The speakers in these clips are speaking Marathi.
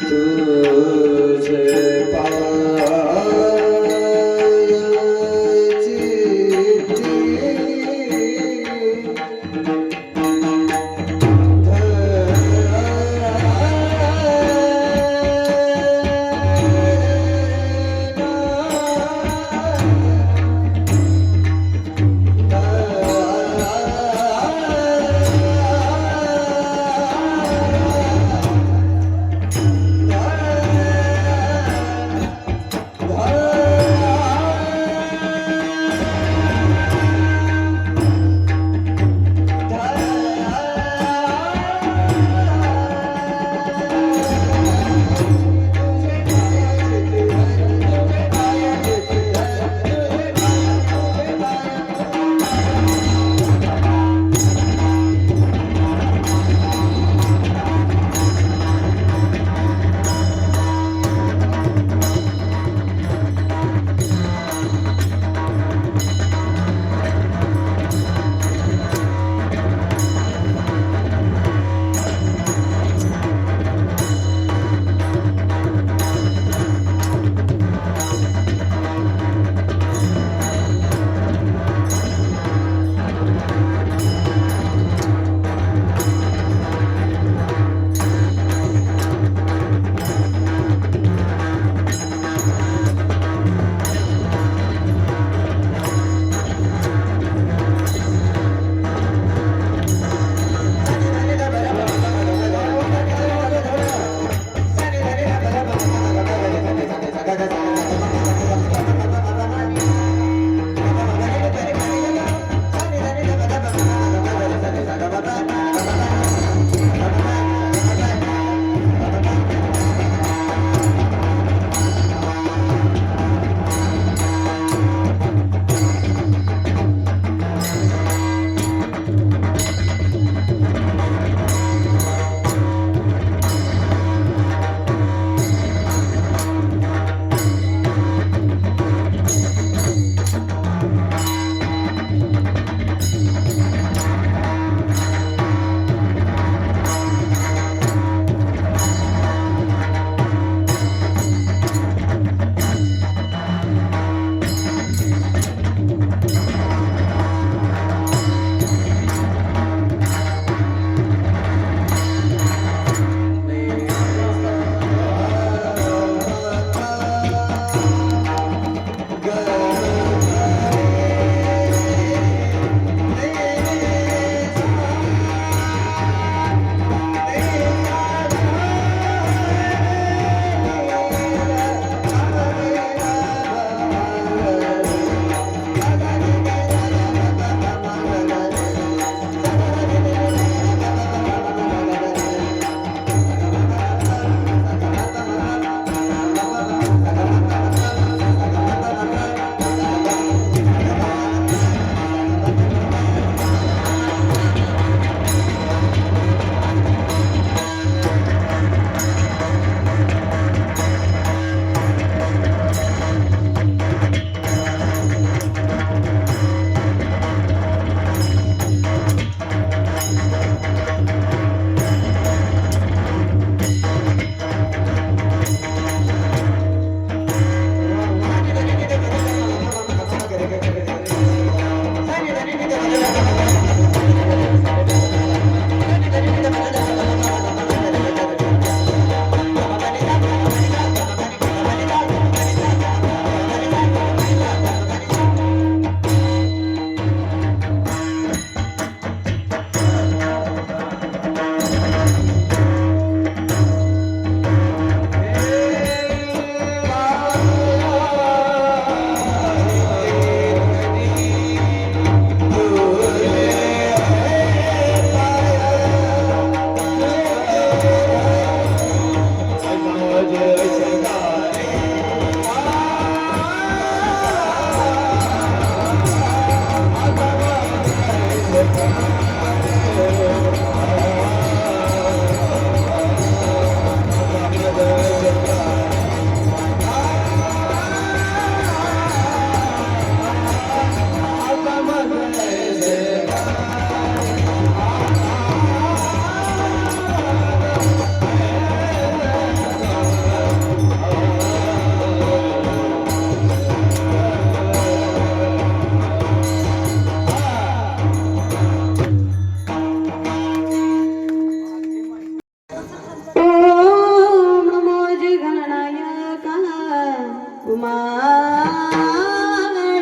तुझे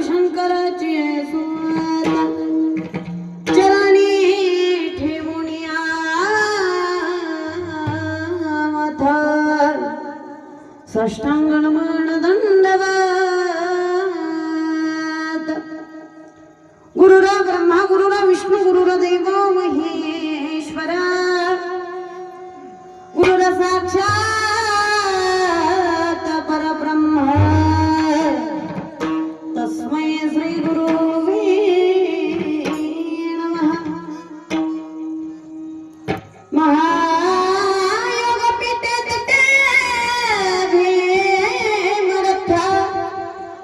शंकराची सुवात चरणी ठेवूनिया माथा साष्टांग नमन दंडवत गुरुरा ब्रह्मा गुरुरा विष्णू गुरुरा देव महेश्वरा गुरुरा साक्षात परब्रह्म तस्मै श्री गुरुवे नमः महायोग पीठे तटे भीमरथा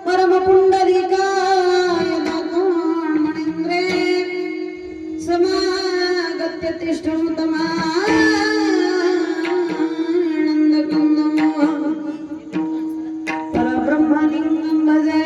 परम पुंडरीकाय मणींद्रे समागत्य तिष्ठमुतमानन्दकन्दमो परब्रह्मलिङ्गं भजे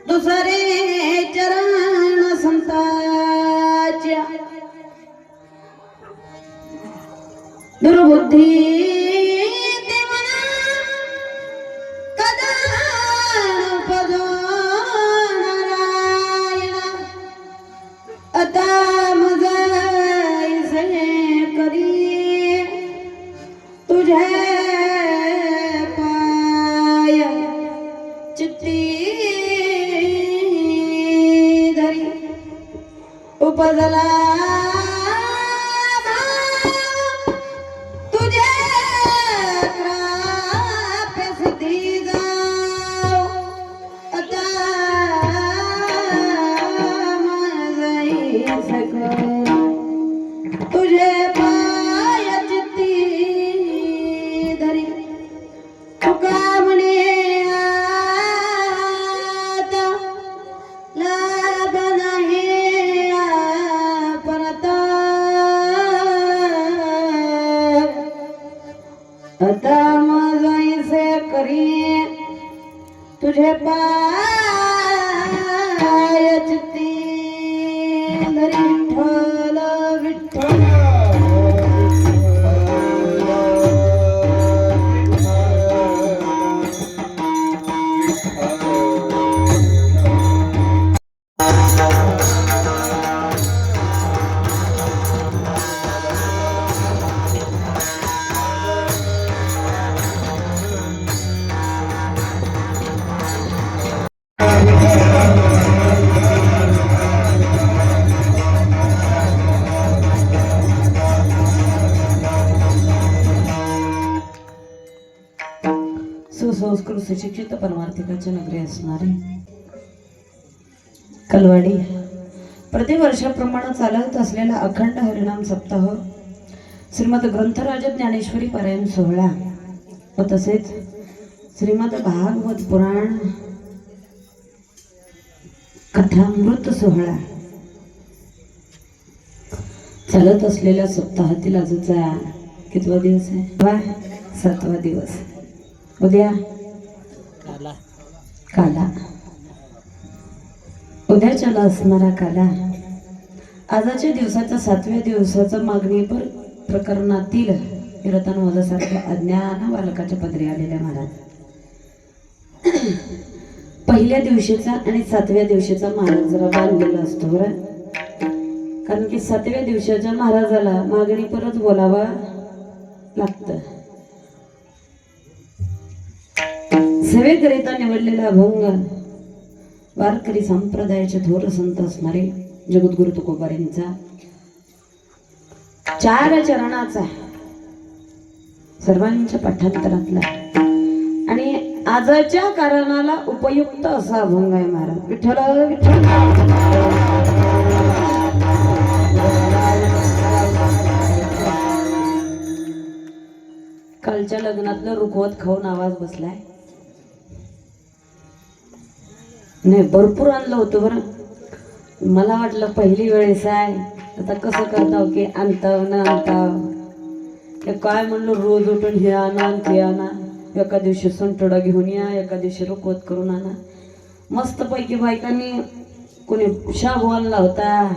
दुसरे चरण संताच्या दुर्बुद्धी ते मना कदा पदो नारायण आता मजाईसे करी तुझे पाय चित्ती उपजला तुझे सिद्धी जाओ आता सक तुझे पाय चित्ती धरी तुका म्हणे आता लाभ नाही आता मजाईसे करी तुझे पाय चित्ती धरी विठ्ठल विठ्ठल सुसंस्कृत सुशिक्षित परमार्थिकाची नगरी असणारी कलवाडी प्रतिवर्षाप्रमाणे चालत असलेला अखंड हरिनाम सप्ताह श्रीमद ग्रंथराज ज्ञानेश्वरी पारायण सोहळा व तसेच श्रीमद भागवत पुराण कथामृत सोहळा चालत असलेल्या सप्ताहातील आजचा कितवा दिवस आहे? 7वा दिवस. उद्या काला. उद्याच्याला असणारा काला आजच्या दिवसाच्या 7व्या दिवसाचा मागणीपर प्रकरणातील रतनवधासारख्या अज्ञान बालकाच्या पदरी आलेल्या महाराज. पहिल्या दिवशीचा आणि 7व्या दिवशीचा महाराज जरा बांधलेला असतो बरं, कारण की 7व्या दिवसाच्या महाराजाला मागणी परत बोलावा लागतं. सेवेकरिता निवडलेला अभंग वारकरी संप्रदायाचे थोर संत असणारे जगद्गुरु तुकोबारांचा 4 चरणाचा सर्वांच्या पाठांतरातला आणि आजच्या कारणाला उपयुक्त असा अभंग आहे महाराज. विठ्ठल विठ्ठल. कालच्या लग्नातलं रुखवत खाऊन आवाज बसलाय. नाही, भरपूर आणलं होतं बरं. मला वाटलं पहिली वेळेस आहे, आता कसं करताव की आणताव ना आणताव. ते काय म्हणलं, रोज उठून हे आणा ते आणा. एका दिवशी सुंटोडा घेऊन या, एका दिवशी रुखवत करून आणा. मस्त पैकी बायकांनी कोणी शाबू आणला होता.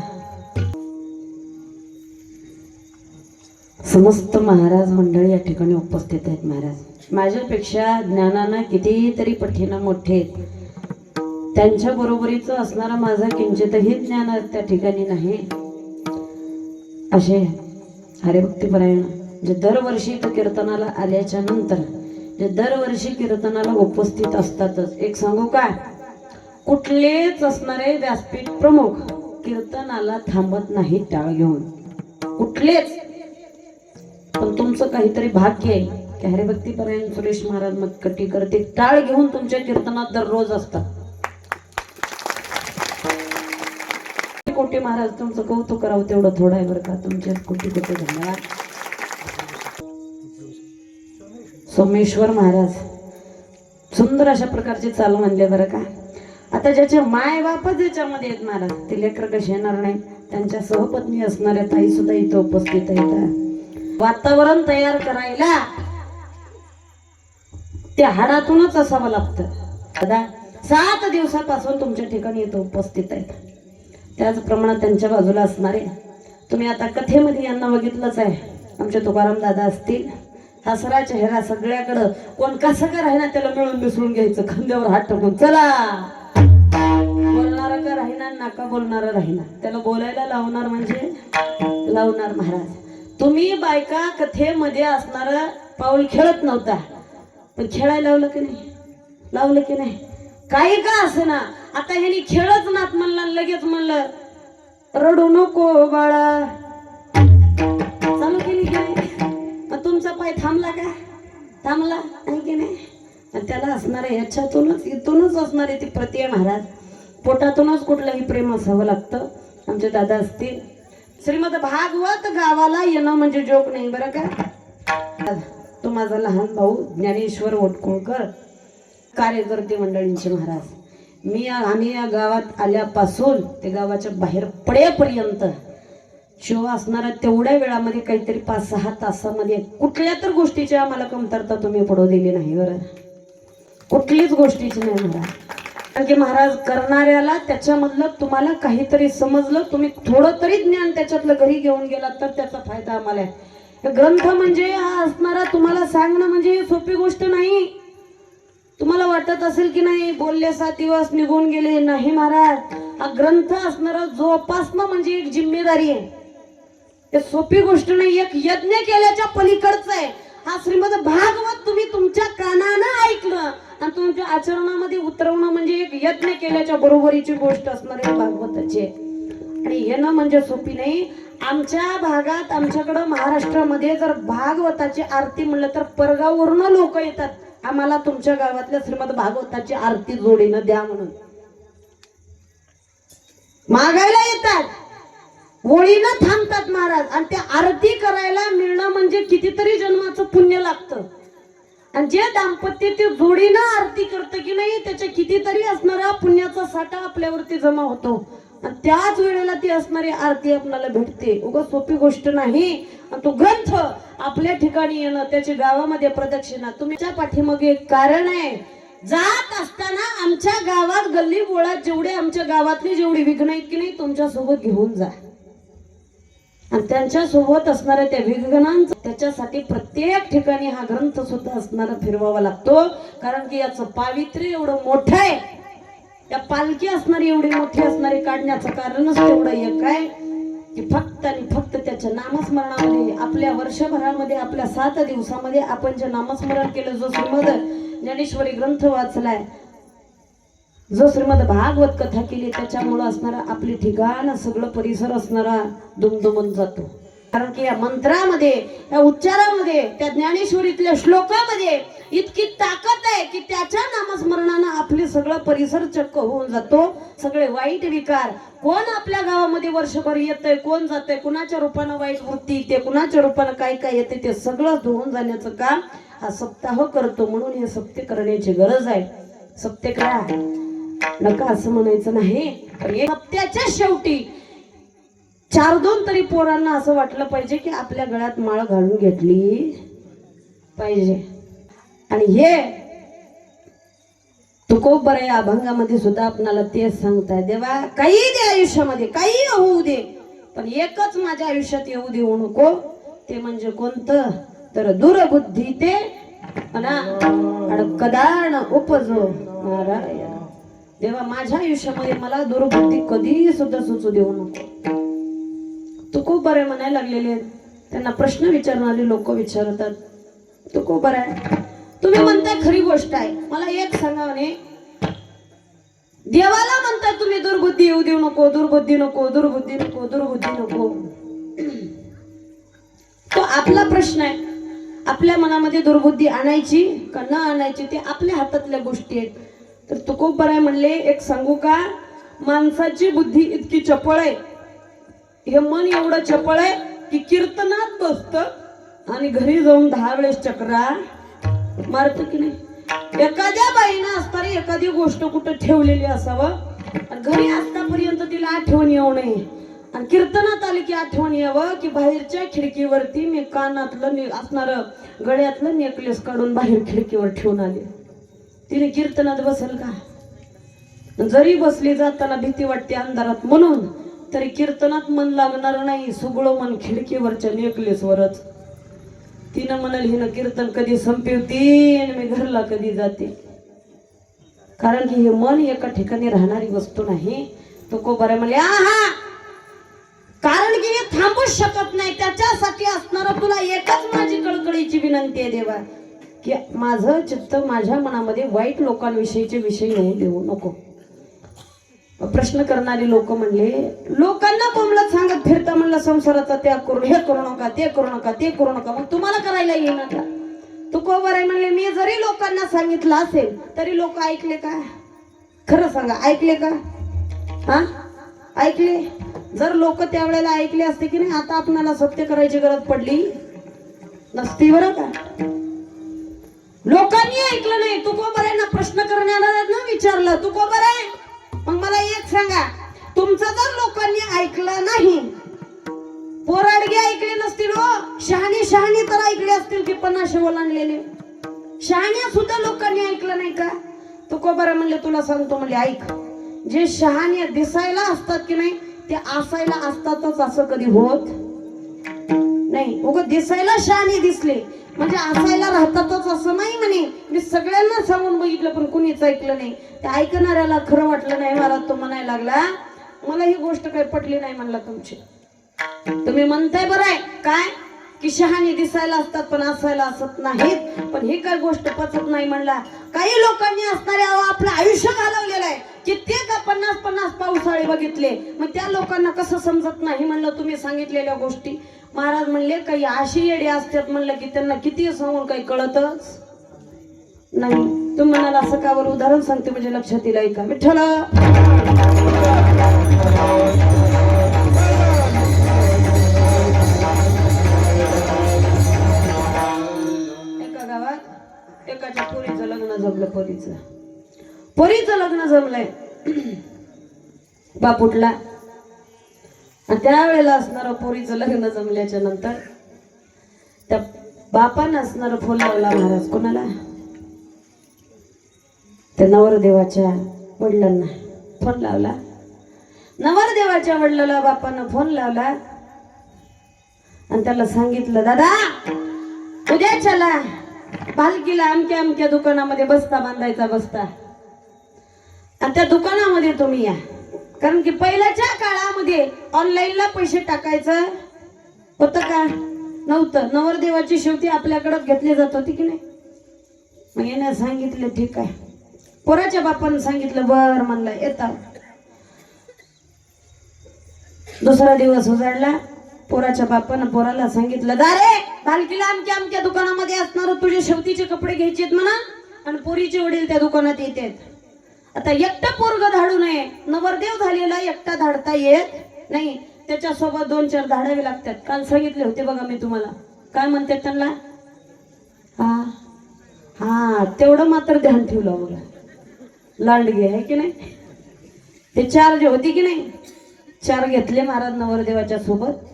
समस्त महाराज मंडळी या ठिकाणी उपस्थित आहेत. महाराज माझ्यापेक्षा ज्ञानानं कितीतरी पटीनं मोठे आहेत. त्यांच्या बरोबरीचं असणारा माझा किंचितही ज्ञान त्या ठिकाणी नाही. असे हरिभक्तीपरायण जे दरवर्षी कीर्तनाला आल्याच्या नंतर जे दरवर्षी कीर्तनाला उपस्थित असतातच. एक सांगू का, कुठलेच असणारे व्यासपीठ प्रमुख कीर्तनाला थांबत नाही टाळ घेऊन, कुठलेच. पण तुमचं काहीतरी भाग्य आहे की हरिभक्तीपरायण सुरेश महाराज मटकटीकर ते टाळ घेऊन तुमच्या कीर्तनात दररोज असतात. कोटी महाराज तुमचं कौतुक करावं तेवढं थोडं आहे बरं का. तुमचे कोटी कोटी धन्यवाद. सोमेश्वर महाराज सुंदर अशा प्रकारचे चाल म्हणले बरं का. आता ज्याचे माय बापच याच्यामध्ये आहेत महाराज, ते लेकर कसे येणार नाही. त्यांच्या सहपत्नी असणाऱ्या ताई सुद्धा इथं उपस्थित आहेत. वातावरण तयार करायला त्या हाडातूनच असावं लागतं. दादा 7 दिवसापासून तुमच्या ठिकाणी इथं उपस्थित आहेत. त्याचप्रमाणे त्यांच्या बाजूला असणारे तुम्ही आता कथेमध्ये यांना बघितलंच आहे. आमचे तुकाराम दादा असतील. हसरा चेहरा सगळ्याकडं, कोण कसं का राहिना त्याला मिळून मिसळून घ्यायचं, खांद्यावर हात टाकून चला. बोलणारा का राहिना, नाका बोलणारा राहिना, त्याला बोलायला लावणार म्हणजे लावणार महाराज. तुम्ही बायका कथेमध्ये असणार पाऊल खेळत नव्हता, पण खेळायला लावलं की नाही, लावलं की नाही, काही का असं ना. आता ह्यानी खेळच नात म्हणला, लगेच म्हणलं रडू नको बाळा, चालू की नाही. तुमचा पाय थांबला का, थांबला नाही की नाही. त्याला असणारे याच्यातूनच इथूनच असणारे ती प्रति आहे महाराज. पोटातूनच कुठलंही प्रेम असावं लागतं. आमचे दादा असतील. श्रीमद भागवत गावाला येणं म्हणजे जोक नाही बरं का. तो माझा लहान भाऊ ज्ञानेश्वर वटकुळकर, कार्यकर्ते मंडळींचे महाराज. आम्ही या गावात आल्यापासून ते गावाच्या बाहेर पडेपर्यंत शिव असणारा तेवढ्या वेळामध्ये काहीतरी 5-6 तासामध्ये कुठल्या तर गोष्टीची आम्हाला कमतरता तुम्ही पडू दिली नाही बरं, कुठलीच गोष्टीची नाही महाराज. कारण की महाराज करणाऱ्याला त्याच्यामधलं तुम्हाला काहीतरी समजलं, तुम्ही थोडं तरी ज्ञान त्याच्यातलं घरी घेऊन गेलात तर त्याचा फायदा आम्हाला आहे. ग्रंथ म्हणजे हा असणारा तुम्हाला सांगणं म्हणजे सोपी गोष्ट नाही. तुम्हाला वाटत असेल की नाही बोलले 7 दिवस निघून गेले, नाही महाराज. हा ग्रंथ असणारा जोपासणं म्हणजे एक जिम्मेदारी आहे. हे सोपी गोष्ट नाही, एक यज्ञ केल्याच्या पलीकडचं आहे. हा श्रीमद भागवत तुम्ही तुमच्या कानानं ऐकलं आणि तुमच्या आचरणामध्ये उतरवणं म्हणजे एक यज्ञ केल्याच्या बरोबरीची गोष्ट असणार आहे भागवताची. आणि येणं म्हणजे सोपी नाही. आमच्या भागात, आमच्याकडं महाराष्ट्रामध्ये जर भागवताची आरती म्हणलं तर परगाववरून लोक येतात आम्हाला तुमच्या गावातल्या श्रीमद भागवताची आरती जोडीनं द्या म्हणून मागायला येतात, होळीनं थांबतात महाराज. आणि त्या आरती करायला मिळणं म्हणजे कितीतरी जन्माचं पुण्य लागतं. आणि जे दाम्पत्य ते जोडीनं आरती करतं की नाही त्याच्या कितीतरी असणारा पुण्याचा साठा आपल्यावरती जमा होतो. आणि त्याच वेळेला ती असणारी आरती आपल्याला भेटते. उगा सोपी गोष्ट नाही. आणि तो ग्रंथ आपल्या ठिकाणी येणं, त्याची गावामध्ये प्रदक्षिणा, तुमच्या पाठीमागे एक कारण आहे. जात असताना आमच्या गावात गल्ली बोळात जेवढे आमच्या गावातली जेवढी विघ्न आहेत की नाही, तुमच्या सोबत घेऊन जा. आणि त्यांच्या सोबत असणाऱ्या त्या विघ्नांचा त्याच्यासाठी प्रत्येक ठिकाणी हा ग्रंथ सुद्धा असणारा फिरवावा लागतो. कारण की याचं पावित्र्य एवढं मोठं आहे. या पालखी असणारी एवढी मोठी असणारी काढण्याचं कारणच तेवढं एक आहे की फक्त आणि फक्त त्याच्या नामस्मरणामध्ये, आपल्या वर्षभरामध्ये, आपल्या 7 दिवसामध्ये आपण जे नामस्मरण केलं, जो श्रीमद ज्ञानेश्वरी ग्रंथ वाचलाय, जो श्रीमद भागवत कथा केली, त्याच्यामुळे असणारा आपली ठिकाण सगळं परिसर असणारा दुमदुमून जातो. कारण की या मंत्रामध्ये, या उच्चारामध्ये, त्या ज्ञानेश्वरीतल्या श्लोकामध्ये इतकी ताकद आहे की त्याच्या नामस्मरणानं आपले सगळं परिसर चक्क होऊन जातो. सगळे वाईट विकार, कोण आपल्या गावामध्ये वर्षभर येतंय, कोण जातंय, कुणाच्या रूपानं वाईट वृत्ती येते, कुणाच्या रूपानं काय काय येते, ते सगळं धुवून जाण्याचं काम हा सप्ताह करतो. म्हणून हे सप्ते करण्याची गरज आहे. सप्ते करा नका असं म्हणायचं नाही, पण सप्त्याच्या शेवटी 4-2 तरी पोरांना असं वाटलं पाहिजे की आपल्या गळ्यात माळ घालून घेतली पाहिजे. आणि हे तुकोबर या अभंगामध्ये सुद्धा आपणाला तेच सांगताय, देवा काही दे आयुष्यामध्ये, काही होऊ दे, पण एकच माझ्या आयुष्यात येऊ देऊ नको. ते म्हणजे कोणतं तर दुर्बुद्धी ते कदाण उपजो नारायण. देवा माझ्या आयुष्यामध्ये मला दुर्बुद्धी कधी सुद्धा सुचू देऊ नको. तुकोबर म्हणायला लागलेले, त्यांना प्रश्न विचारणारे लोक विचारतात, तुकोबर आहे तुम्ही म्हणताय खरी गोष्ट आहे, मला एक सांगा म्हणे, देवाला म्हणताय तुम्ही दुर्बुद्धी येऊ देऊ नको, दुर्बुद्धी नको, दुर्बुद्धी नको, दुर्बुद्धी नको. तो आपला प्रश्न आहे. आपल्या मनामध्ये दुर्बुद्धी आणायची का न आणायची ते आपल्या हातातल्या गोष्टी आहेत. तर तुकोबर आहे म्हणले, एक सांगू का, माणसाची बुद्धी इतकी चपळ आहे, हे मन एवढं चपळ आहे की कीर्तनात बसतं आणि घरी जाऊन 10 वेळेस चक्रा मारत की नाही. एखाद्या बाईनं असणारी एखादी गोष्ट कुठं ठेवलेली असावं आणि घरी असतापर्यंत तिला आठवण येऊ नये, आणि कीर्तनात आली की आठवण यावं की बाहेरच्या खिडकीवरती मी कानातलं असणार गळ्यातलं नेकलेस काढून बाहेर खिडकीवर ठेवून आले. तिने कीर्तनात बसेल का? जरी बसली जाताना भीती वाटते अंधारात म्हणून, तरी कीर्तनात मन लागणार नाही. सगळं मन खिडकीवरच्या नेकलेसवरच. तिनं म्हणाल हिनं कीर्तन कधी संपवती आणि मी घरला कधी जाते. कारण की हे मन एका ठिकाणी राहणारी वस्तू नाही. तुकोबर म्हणले, आहा, कारण की हे थांबूच शकत नाही. त्याच्यासाठी असणार तुला एकच माझी कळकळीची विनंती आहे देवा, की माझं चित्त माझ्या मनामध्ये वाईट लोकांविषयीचे विषय येऊ देऊ नको. प्रश्न करणारी लोक म्हणले, लोकांना बोंबलत सांगत फिरता म्हणलं संसाराचा त्याग करून, हे करू नका, ते करू नका, ते करू नका, मग तुम्हाला करायला येईना का? तुकोबर आहे म्हणले, मी जरी लोकांना सांगितलं असेल तरी लोक ऐकले का? खरं सांगा, ऐकले का? हा, ऐकले? जर लोक त्यावेळेला ऐकले असते की नाही, आता आपणाला सत्य करायची गरज पडली नसती बरं का. लोकांनी ऐकलं नाही. तुकोबर आहे ना, प्रश्न करण्याला विचारलं, तुकोबर आहे मग मला एक सांगा, तुमचं जर लोकांनी ऐकलं नाही, पोराडगे ऐकले नसतील हो, शहाणी तर ऐकले असतील की 50 ओलांडलेले, शहाण्या सुद्धा लोकांनी ऐकलं नाही का? तुकोबर म्हणले, तुला सांगतो म्हणले, ऐक, जे शहाणे दिसायला असतात की नाही ते असायला असतातच असं कधी होत नाही. उगाच दिसायला शहाणे दिसले म्हणजे असायला राहतातच असं नाही म्हणे. मी सगळ्यांना सांगून बघितलं पण कुणीच ऐकलं नाही. ते ऐकणाऱ्याला खरं वाटलं नाही. महाराज तो म्हणायला लागला, मला ही गोष्ट काही पटली नाही म्हणला तुमची. तुम्ही म्हणताय बरं आहे काय की शहाणे दिसायला असतात पण असायला असत नाहीत, पण ही काय गोष्ट पचत नाही म्हणला. काही लोकांनी असणारे आपलं आयुष्य घालवलेलं आहे, कित्येक 50 पावसाळे बघितले, मग त्या लोकांना कसं समजत नाही म्हणलं तुम्ही सांगितलेल्या गोष्टी. महाराज म्हणले, काही अशी येडे असतात म्हणलं की त्यांना किती सांगून काही कळतच नाही. तुम्ही म्हणाल असं का बरं? उदाहरण सांगते म्हणजे लक्षात येईल, ऐका. विठ्ठल, एका गावात एकाच्या पोरीचं लग्न जमलं. पोरीचं लग्न जमलंय. बाप उठला, आणि त्यावेळेला असणारं पोरीचं लग्न जमल्याच्या नंतर त्या बापानं असणारं फोन लावला महाराज. कोणाला? त्या नवरदेवाच्या वडिलांना फोन लावला. नवरदेवाच्या वडिलाला बापानं फोन लावला आणि त्याला सांगितलं, दादा उद्या चला भालकीला अमक्या अमक्या दुकानामध्ये बस्ता बांधायचा बस्ता, आणि त्या दुकानामध्ये तुम्ही या. कारण की पहिल्याच्या काळामध्ये ऑनलाईनला पैसे टाकायचं होतं का? नव्हतं. नवरदेवाची शेवटी आपल्याकडे घेतली जात होती की नाही. मग याने सांगितलं ठीक आहे. पोराच्या बापानं सांगितलं बर म्हणला येता. दुसरा दिवस उजाडला. पोराच्या बापानं पोराला सांगितलं, दारे भालकीला अमक्या अमक्या दुकानामध्ये असणार तुझे शेवतीचे कपडे घ्यायचेत म्हणा, आणि पोरीचे वडील त्या दुकानात येतात. आता एकटा पोरग धाडू नये. नवरदेव झालेला एकटा धाडता येत नाही, त्याच्यासोबत 2-4 धाडावे लागतात. काल सांगितले होते बघा मी तुम्हाला. काय म्हणतात त्यांना? हा हा तेवढं मात्र ध्यान ठेवलं बघा. लांडगे आहे की नाही. ते 4 जे होती की नाही, 4 घेतले महाराज नवरदेवाच्या सोबत.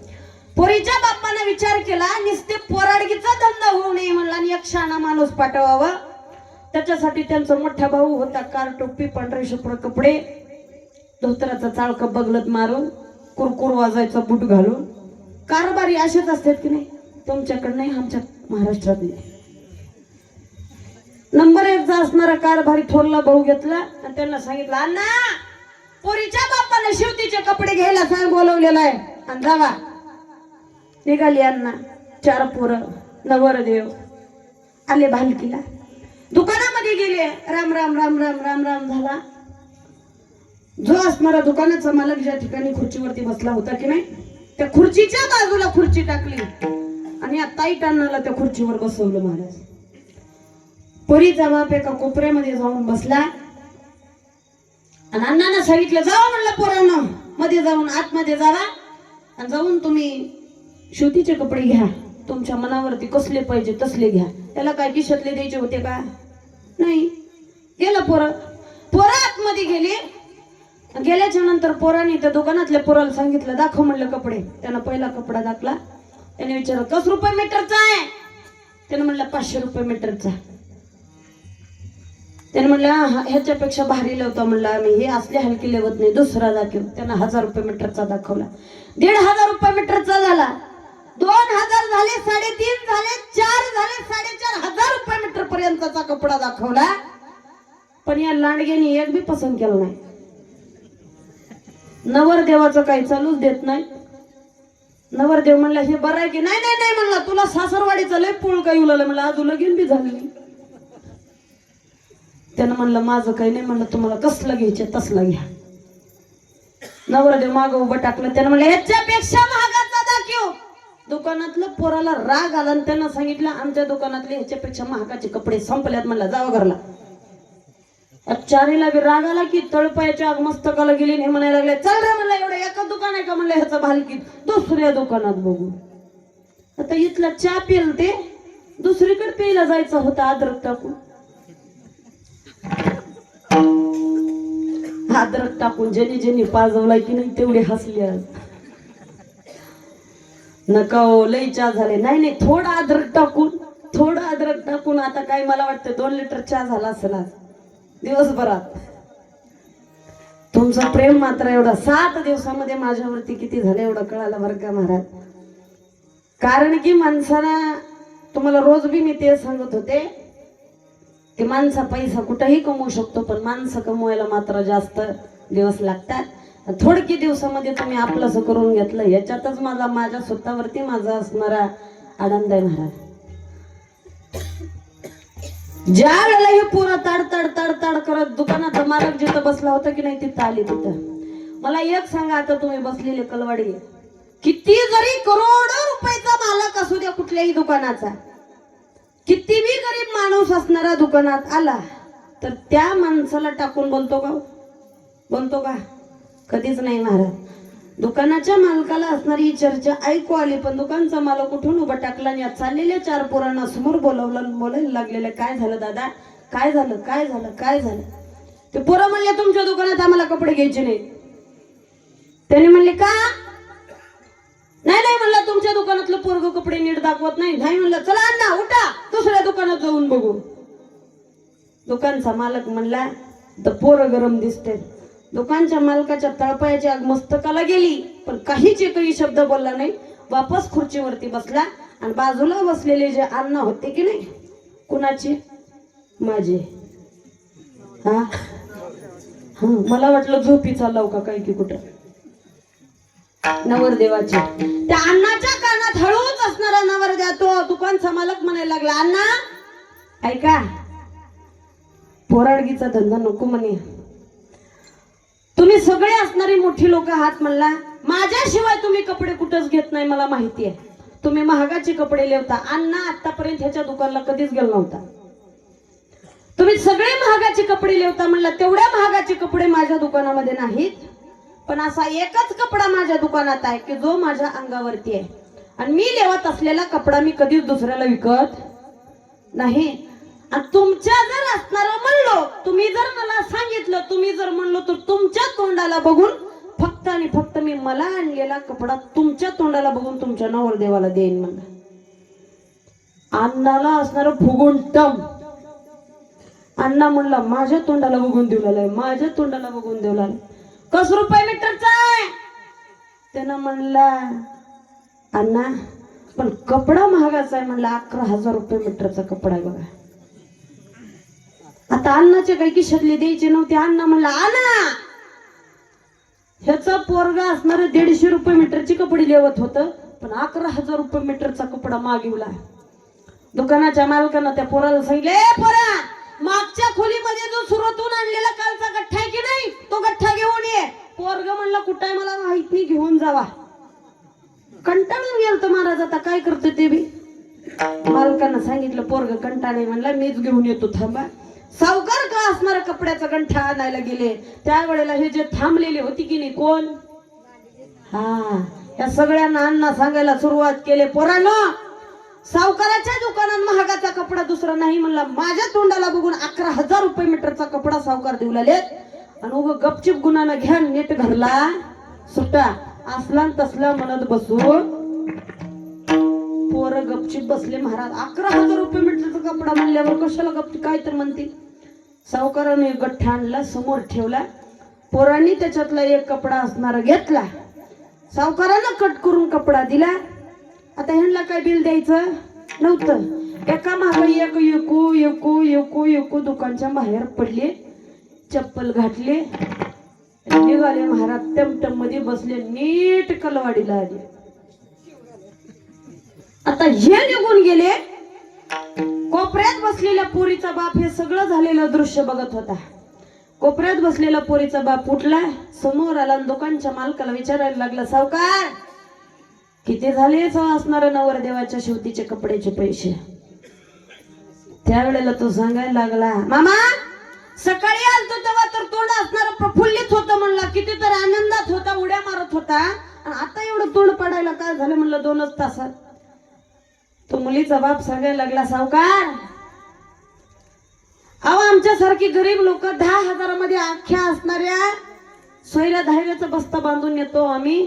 पोरीच्या बापाने विचार केला नुसते पोराडगीचा धंदा होऊ नये म्हणला, आणि एक शाणा माणूस पाठवावा. त्याच्यासाठी त्यांचा मोठा भाऊ होता, कार टोपी पांढरे शुभ्र कपडे, धोतराचा चाळक बगलत मारून, कुरकुर वाजायचा बूट घालून. कारभारी असेच असतात की नाही. तुमच्याकडे नाही, आमच्या महाराष्ट्रात नाही. नंबर 1 असणारा कारभारी थोरला भाऊ घेतला आणि त्यांना सांगितलं, अण्णा पोरीच्या बापाने शेवतीचे कपडे घ्यायला सांग बोलवलेला आहे, आणि जावा. निघाली अण्णा. 4 पोरं नवरदेव आले भालकीला. दुकानामध्ये गेले. राम राम राम राम राम राम झाला. जो असणारा दुकानाचा मालक ज्या ठिकाणी खुर्चीवरती बसला होता की नाही, त्या खुर्चीच्या बाजूला खुर्ची टाकली आणि या ताईट अण्णाला त्या खुर्चीवर बसवलं महाराज. पोरीचा बाप एका कोपऱ्यामध्ये जाऊन बसला आणि अण्णांना सांगितलं, जावा म्हणलं पोरांनो, मध्ये जाऊन आतमध्ये जावा आणि जाऊन तुम्ही शेवतीचे कपडे घ्या. तुमच्या मनावरती कसले पाहिजे तसले घ्या. त्याला काय खिशातले द्यायचे होते का? नाही. गेलं पोरं आतमध्ये गेले. गेल्याच्या नंतर पोरांनी त्या दुकानातल्या पोराला सांगितलं, दाखव म्हणलं कपडे. त्यानं पहिला कपडा दाखला. त्याने विचारलं, कस रुपये मीटरचा आहे? त्यानं म्हणलं 500 रुपये मीटरचा. त्याने म्हणलं ह्याच्यापेक्षा भारी लावतो म्हणलं आम्ही, हे असले हलकी लेवत नाही, दुसरा दाखव. त्यानं 1000 रुपये मीटरचा दाखवला. 1500 रुपये मीटरचा झाला. 2000 झाले, 3.5 झाले, 4 झाले, 4.5 रुपये मीटर पर्यंतचा कपडा दाखवला. पण या लांडग्याने एक बी पसंत केलं नाही. नवरदेवाचं काही चालूच देत नाही. नवरदेव म्हणला हे बरं आहे की नाही. नाही नाही म्हणला, तुला सासरवाडीचं लय पूळ काही उलालं म्हणलं, आज लगीन बी झालं नाही. त्यानं म्हणलं माझं काही नाही म्हणलं, तुम्हाला कसलं घ्यायचे तसलं घ्या. नवरदेव मागं उभं टाकलं. त्यानं म्हणलं ह्याच्यापेक्षा महागाचा दाखव. दुकानातलं पोराला राग आला आणि त्यांना सांगितलं, आमच्या दुकानातले ह्याच्यापेक्षा महागाचे कपडे संपल्यात म्हणला, जावं घरला. चारीला बी राग आला की तळपायाच्या आग मस्तकाला गेली. हे म्हणायला लागले, चल रे म्हणलं, एवढं एकच दुकान आहे का म्हणलं ह्याचा भालकीत, दुसऱ्या दुकानात बघू. आता इथला चहा पिल ते दुसरीकडे प्यायला जायचं होतं अद्रक टाकून. अद्रक टाकून ज्यांनी ज्यांनी पाजवलाय की नाही तेवढे हसले. आज नका लय चहा झाले. नाही नाही, थोडं अद्रक टाकून आता काय मला वाटतं 2 लिटर चहा झाला असेल आज दिवसभरात. तुमचं प्रेम मात्र एवढा 7 दिवसामध्ये माझ्यावरती किती झालं एवढं कळालं बरं का महाराज. कारण की माणसाला, तुम्हाला रोज बी मी ते सांगत होते की माणसा पैसा कुठेही कमवू शकतो, पण माणसं कमवायला मात्र जास्त दिवस लागतात. थोडके दिवसामध्ये तुम्ही आपलंसं करून घेतलं, याच्यातच माझ्या स्वतःवरती माझा असणारा आनंद आहे महाराज. ज्या वेळेला हे पोरं ताड ताड ताड ताड करत दुकानाचा मालक जिथं बसला होता की नाही तिथं आली. तिथं मला एक सांगा, आता तुम्ही बसलेले कलवाडी, किती जरी करोडो रुपयाचा मालक असू द्या कुठल्याही दुकानाचा, किती बी गरीब माणूस असणारा दुकानात आला तर त्या माणसाला टाकून बोलतो का? कधीच नाही महाराज. दुकानाच्या मालकाला असणारी चर्चा ऐकू आली, पण दुकानचा मालक कुठून उभा टाकला आणि चाललेल्या 4 पोरांना समोर बोलावलं, बोलायला लागलेलं, काय झालं दादा, काय झालं. ते पोरं म्हणले तुमच्या दुकानात आम्हाला कपडे घ्यायचे नाही. त्याने म्हणले का? नाही नाही म्हणला, तुमच्या दुकानातलं पोरग कपडे नीट दाखवत नाही. नाही म्हणलं, चला अण्णा उठा, दुसऱ्या दुकानात जाऊन बघू. दुकानचा मालक म्हणला, तर पोरं गरम दिसते. दुकानच्या मालकाच्या तळपायाची आग मस्तकाला गेली, पण काहीच एकही शब्द बोलला नाही. वापस खुर्चीवरती बसला आणि बाजूला बसलेले जे अण्णा होते की नाही, कुणाचे? माझे. हा मला वाटलं झोपी चालव का काय की कुठं. नवरदेवाचे त्या अण्णाच्या कानात हळूच असणारा नवरदेव तो दुकानचा मालक म्हणायला लागला, अण्णा ऐका, पोराडगीचा धंदा नको म्हणे. तुम्ही सगळे असणारी मोठी लोक आहात म्हणला, माझ्याशिवाय तुम्ही कपडे कुठंच घेत नाही मला माहिती आहे. तुम्ही महागाचे कपडे लेवता. अण्णा आतापर्यंत ह्याच्या दुकानला कधीच गेला नव्हता. तुम्ही सगळे महागाचे कपडे लेवता म्हणला, तेवढ्या महागाचे कपडे माझ्या दुकानामध्ये नाहीत, पण असा एकच कपडा माझ्या दुकानात आहे की जो माझ्या अंगावरती आहे. आणि मी लेवत असलेला कपडा मी कधीच दुसऱ्याला विकत नाही. आणि तुमच्या जर असणार म्हणलो, तुम्ही जर मला सांगितलं, तुम्ही जर म्हणलो, तर तुमच्या तोंडाला बघून फक्त आणि फक्त मी मला आणलेला कपडा तुमच्या तोंडाला बघून तुमच्या नवरदेवाला देईन म्हणला. अण्णाला असणार फुगून टम. अण्णा म्हणला, माझ्या तोंडाला बघून देऊ लागलाय, माझ्या तोंडाला बघून देऊ लागलाय. कस रुपये मीटरचा आहे? त्यानं म्हणला, अण्णा पण कपडा महागाचा आहे म्हणला. 11,000 रुपये मीटरचा कपडा आहे बघा. आता अण्णाचे काही खिशातले द्यायचे नव्हते. अण्णा म्हणला, अण्णा ह्याचा पोरगा असणार 150 रुपये मीटरची कपडे लेवत होतं, पण 11,000 रुपये मीटरचा कपडा मागिवला. दुकानाच्या मालकानं त्या पोराला सांगितले, पोरा मागच्या खोलीमध्ये जो सुरतून आणलेला कालचा गठ्ठा आहे की नाही, तो गठ्ठा घेऊन ये. पोरग म्हणला, कुठं आहे मला माहित नाही, घेऊन जावा. कंटाळून गेल तर महाराज, आता काय करतो ते बी. मालकानं सांगितलं, पोरग कंटाळे म्हणला, मीच घेऊन येतो थांबा. सावकार का असणारा कपड्याचा गंठा आणायला गेले. त्यावेळेला हे जे थांबलेले होती की नाही, कोण? या सगळ्यांना अण्णा सांगायला सुरुवात केले, पोरांनो सावकाराच्या दुकानात महागाचा कपडा दुसरा नाही म्हणला. माझ्या तोंडाला बघून 11,000 रुपये मीटरचा कपडा सावकार देऊ लागले. आणि उग गपचिप गुणानं घ्या, नीट घरला सुटा असला तसला म्हणत बसू. पोरं गपचिप बसले. महाराज 11,000 रुपये मीटरचा कपडा म्हणल्यावर कशाला गपचिप काय तर म्हणते. सावकाराने गठ्ठा आणला, समोर ठेवला. पोरांनी त्याच्यातला एक कपडा असणारा घेतला. सावकारानं कट करून कपडा दिला. आता ह्यांना काय बिल द्यायचं नव्हतं. एका मागे एक एकू एकू एकू एकू दुकानच्या बाहेर पडले, चप्पल घातले, निघाले. महाराज टमटम मध्ये बसले, नीट कलवाडीला आले. आता हे निघून गेले. कोपऱ्यात बसलेल्या पोरीचा बाप हे सगळं झालेलं दृश्य बघत होता. कोपऱ्यात बसलेला पोरीचा बाप उठला, समोर आला, दुकानच्या मालकाला विचारायला लागला, सावकार किती झाले असणाऱ्या नवरदेवाच्या शेवतीचे कपड्याचे पैसे? त्यावेळेला तो सांगायला लागला, मामा सकाळी आलतो तेव्हा तर तोंड असणारं प्रफुल्लित होतं म्हणला, किती तर आनंदात होता, उड्या मारत होता. आणि आता एवढं तोंड पडायला काय झालं म्हणलं 2च तासात. तो मुलीचा बाप सांगायला लागला, सावकार अहो आमच्यासारखी गरीब लोक 10,000 मध्ये अख्ख्या असणाऱ्या सोयऱ्या धायऱ्याचा बस्ता बांधून येतो आम्ही,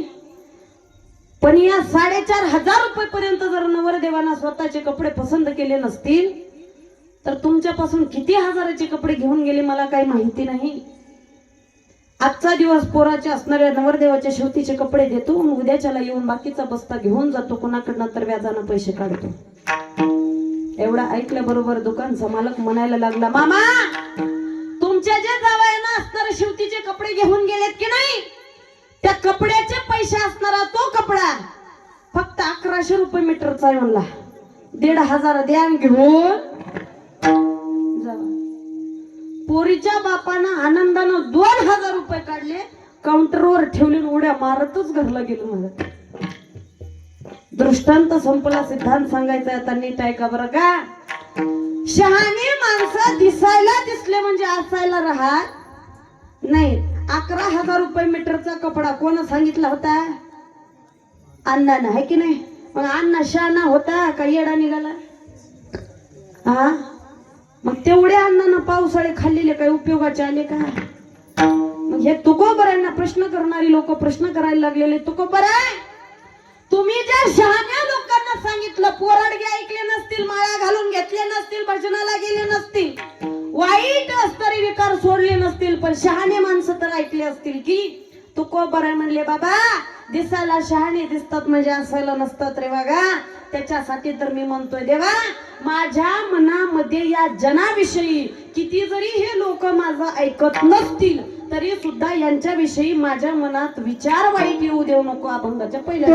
पण या 4,500 रुपये पर्यंत जर नवरदेवांना स्वतःचे कपडे पसंत केले नसतील तर तुमच्यापासून किती हजाराचे कपडे घेऊन गेले मला काही माहिती नाही. आजचा दिवस पोराचे असणाऱ्या नवरदेवाच्या शेवतीचे कपडे देतो, उद्याच्याला येऊन बाकीचा बस्ता घेऊन जातो, कोणाकडनं तर व्याजानं पैसे काढतो. एवढा ऐकल्याबरोबर दुकानचा मालक म्हणायला लागला, मामा तुमच्या जे जावयानं असणारे शेवतीचे कपडे घेऊन गेलेत की नाही, त्या कपड्याचे पैसे असणारा तो कपडा फक्त 1100 रुपये मीटरचा आहे म्हणला. 1,500 द्या घेऊन जा. पोरीच्या बापानं आनंदानं 2,000 रुपये काढले, काउंटरवर ठेवले, उड्या मारतच घरला गेलो. मला दृष्टांत संपला, सिद्धांत सांगायचा आता नीट ऐका बरं का. शहाणी माणसं दिसायला दिसले म्हणजे असायला राहत नाही. 11,000 रुपये मीटरचा कपडा कोण सांगितला होता? अण्णानं, आहे की नाही? मग अण्णा शहाणा होता का येडा निघाला? मग तेवढ्या अण्णानं पावसाळे खाल्लेले काही उपयोगाचे आले का? मग हे तुकोबरांना प्रश्न करणारी लोक प्रश्न करायला लागलेले, तुकोबर आहे तुम्ही ज्या शहाण्या लोकांना सांगितलं, पोराडगे ऐकले नसतील, माळा घालून घेतले नसतील, भजनाला गेले नसतील, वाईट अस्तरी विकार सोडले नसतील, पण शहाणे माणसं तर ऐकले असतील की तू को बरं म्हणले बाबा, दिसायला शहाणे दिसतात म्हणजे असायला नसतात रे बघा. त्याच्यासाठी तर मी म्हणतोय देवा, माझ्या मनामध्ये या जनाविषयी किती जरी हे लोक माझं ऐकत नसतील तरी सुद्धा यांच्याविषयी माझ्या मनात विचार वाईट येऊ देऊ नको. अभंगाच्या पहिल्या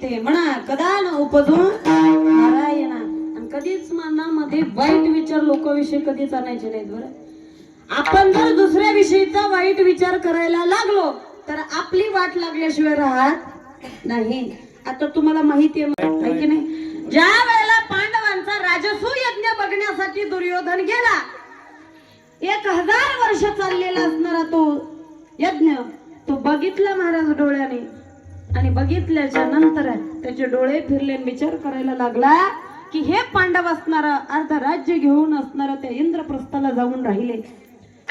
ते म्हणा कदा न उपजून नारायणा. आणि कधीच मनामध्ये वाईट विचार विचार लोकांविषयी कधीच आणायचे नाहीत बरं. आपण जर दुसऱ्या विषयीचा वाईट विचार करायला लागलो तर आपली वाट लागल्याशिवाय राहत नाही. आता तुम्हाला माहिती आहे की नाही, ज्या वेळेला पांडवांचा राजसूय यज्ञ बघण्यासाठी दुर्योधन गेला, 1000 वर्ष चाललेला असणारा तो यज्ञ तो बघितला महाराज डोळ्याने, आणि बघितल्याच्या नंतर त्याचे डोळे फिरले, विचार करायला लागला की हे पांडव असणार अर्ध राज्य घेऊन असणार त्या इंद्रप्रस्थाला जाऊन राहिले.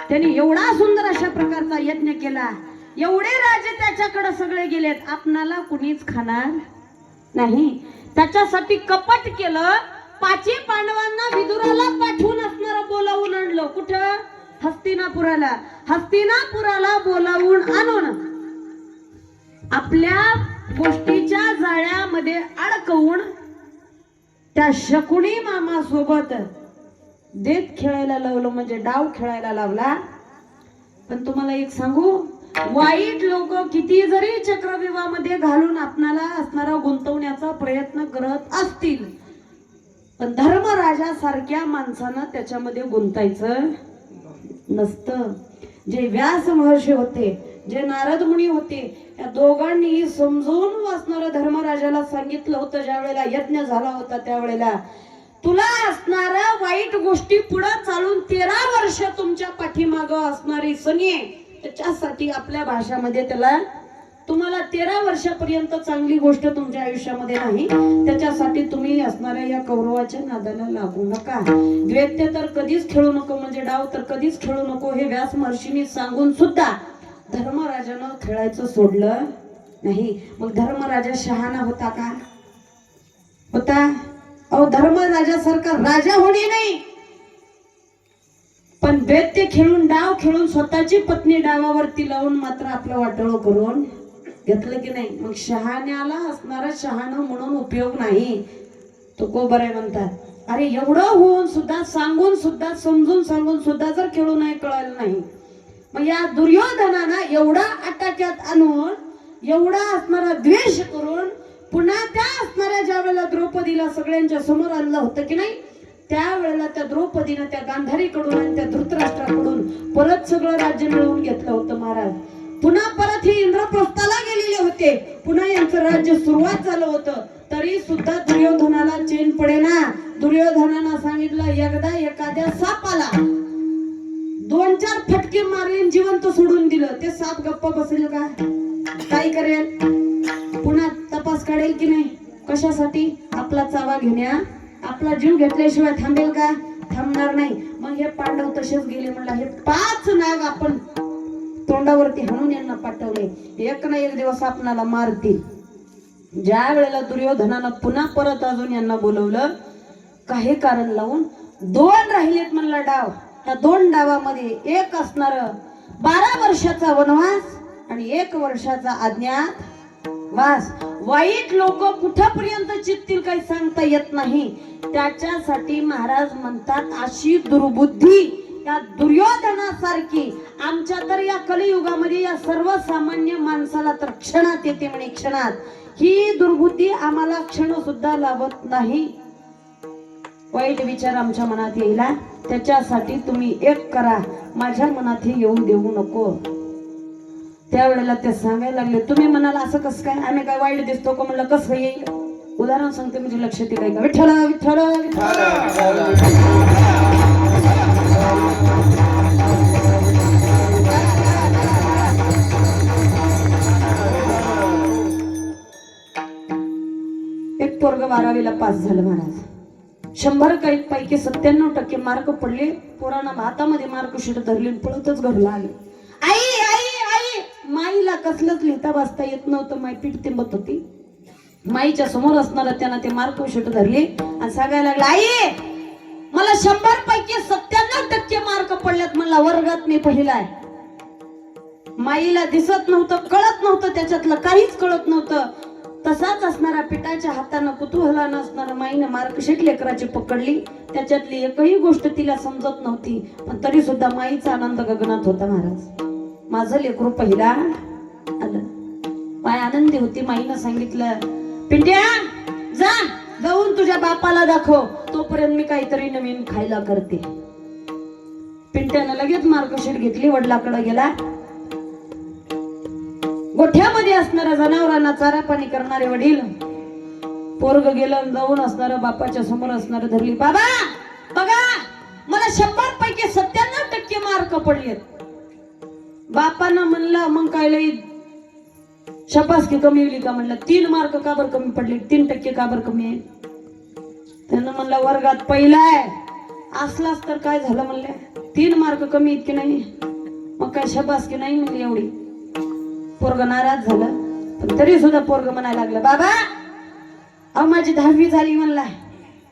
त्यांनी एवढा सुंदर अशा प्रकारचा यज्ञ केला, एवढे राजे त्याच्याकडे सगळे गेलेत, आपणाला कुणीच खाणार नाही. त्याच्यासाठी कपट केलं, 5 पांडवांना विदुराला पाठवून असणारा बोलावून आणलं. कुठं? हस्तिनापुराला. हस्तिनापुराला बोलावून आणून आपल्या गोष्टीच्या जाळ्यामध्ये अडकवून त्या शकुनी मामा सोबत देत खेळायला लावलं, म्हणजे डाव खेळायला लावला. पण तुम्हाला एक सांगू, वाईट लोक किती जरी चक्रव्यूहामध्ये घालून आपणाला असणारा गुंतवण्याचा प्रयत्न करत असतील, पण धर्मराजासारख्या माणसानं त्याच्यामध्ये गुंतायचं नसतं. जे व्यास महर्षी होते, जे नारद मुनी होते, या दोघांनी समजून वाचणाऱ्या धर्मराजाला सांगितलं होतं, ज्या वेळेला यज्ञ झाला होता त्यावेळेला, तुला असणाऱ्या वाईट गोष्टी पुढे चालून 13 वर्ष तुमच्या पाठीमाग असणारी सनी आहे, त्याच्यासाठी आपल्या भाषामध्ये त्याला तुम्हाला 13 वर्षापर्यंत चांगली गोष्ट तुमच्या आयुष्यामध्ये नाही, त्याच्यासाठी तुम्ही असणाऱ्या या कौरवाच्या नादाला लागू नका. द्वैत्य तर कधीच खेळू नको, म्हणजे डाव तर कधीच खेळू नको, हे व्यास महर्षींनी सांगून सुद्धा धर्मराजानं खेळायचं सोडलं नाही. मग धर्मराजा शहाणा होता का? होता? अहो, धर्मराजासारखा राजा होणे नाही, पण दैत्य खेळून डाव खेळून स्वतःची पत्नी डावावरती लावून मात्र आपलं वाटोळं करून घेतलं की नाही. मग शहाण्याला असणारा शहाणा म्हणून उपयोग नाही. तो गोबराय म्हणतात, अरे एवढं होऊन सुद्धा, सांगून सुद्धा, समजून सांगून सुद्धा जर खेळू नाही कळालं नाही, मग या दुर्योधनानं एवढा आटाक्यात आणून, एवढा असणारा द्वेष करून पुन्हा त्या असणाऱ्या ज्या वेळेला द्रौपदीला सगळ्यांच्या समोर आणलं होतं की नाही, त्यावेळेला त्या द्रौपदीनं त्या गांधारीकडून आणि त्या धृतराष्ट्राकडून परत सगळं राज्य मिळवून घेतलं होतं महाराज. पुन्हा परत हे इंद्रप्रस्थाला गेलेले होते, पुन्हा यांचं राज्य सुरुवात झालं होतं, तरी सुद्धा दुर्योधनाला चैन पडेना. दुर्योधनानं सांगितलं, एकदा एखाद्या सापाला 2-4 फटके मारले, जिवंत सोडून दिलं, ते साप गप्पा बसेल का? काय करेल? पुन्हा तपास काढेल की नाही? कशासाठी? आपला चावा घेण्या, आपला जीव घेतल्याशिवाय थांबेल का? थांबणार नाही. मग हे पांडव तसेच गेले. म्हणला हे 5 नाग आपण तोंडावरती हाणून यांना पाठवले, एक ना एक दिवस आपणाला मारतील. ज्या वेळेला दुर्योधनानं पुन्हा परत अजून यांना बोलवलं, काही कारण लावून 2 राहिलेत म्हणला डाव, त्या 2 डावामध्ये एक असणार 12 वर्षाचा वनवास आणि 1 वर्षाचा अज्ञातवास. वाईट लोक कुठपर्यंत चित्तील काही सांगता येत नाही. त्याच्यासाठी महाराज म्हणतात, अशी दुर्बुद्धी या दुर्योधनासारखी आमच्या तर या कलियुगामध्ये या सर्वसामान्य माणसाला तर क्षणात येते म्हणे, क्षणात. ही दुर्बुद्धी आम्हाला क्षण सुद्धा लाभत नाही. वाईट विचार आमच्या मनात येईला, त्याच्यासाठी तुम्ही एक करा, माझ्या मनात हे येऊ देऊ नको. त्यावेळेला ते सांगायला लागले, तुम्ही म्हणाला असं कसं काय, आम्ही काय वाईट दिसतो का? म्हणलं कसं येईल? उदाहरण सांगते म्हणजे लक्षात येईल का? विठ्ठल विठ्ठल एक पोरग 12वीला पास झालं महाराज. 100 पैकी 97% मार्क पडले. पोरांना हातामध्ये मार्कशीट धरली, पळतच घरला आले. आई आई आई, माईला कसलंच लिहिता वाचता येत नव्हतं, माई पीठ तिंबत होती. माईच्या समोर असणारा त्यांना ते मार्कशीट धरली आणि सांगायला लागला, आई मला 100 पैकी 97% मार्क पडलेत. म्हणला वर्गात मी पहिला आहे. माईला दिसत नव्हतं, कळत नव्हतं, त्याच्यातलं काहीच कळत नव्हतं. तसाच असणारा पिठाच्या हातानं कुतूहला नसणारा माईनं मार्कशीट लेकराची पकडली. त्याच्यातली एकही गोष्ट तिला समजत नव्हती, पण तरी सुद्धा माईचा आनंद गगनात होता. महाराज, माझं लेकरू पहिला आलं. माय आनंदी होती. माईनं सांगितलं, पिंट्या जा जाऊन तुझ्या बापाला दाखव, तोपर्यंत मी काहीतरी नवीन खायला करते. पिंट्यानं लगेच मार्कशीट घेतली, वडिलाकडे गेला. गोठ्यामध्ये असणाऱ्या जनावरांना चारा पाणी करणारे वडील, पोरग गेलं जाऊन असणाऱ्या बापाच्या समोर असणारे धरली. बाबा बघा, मला 100 पैकी 97% मार्क पडलेत. बापानं म्हणलं मग काय लई शपासकी कमी होली का? म्हणलं 3 मार्क का बरं कमी पडले? 3% का बरं कमी आहे? त्यानं म्हणलं वर्गात पहिला आहे, असलाच तर काय झालं? म्हणले 3 मार्क कमी इतके नाही, मग काय शपासकी नाही म्हणली एवढी. पोरग नाराज झालं, पण तरी सुद्धा पोरग म्हणायला लागलं, बाबा अहो माझी 10वी झाली म्हणला,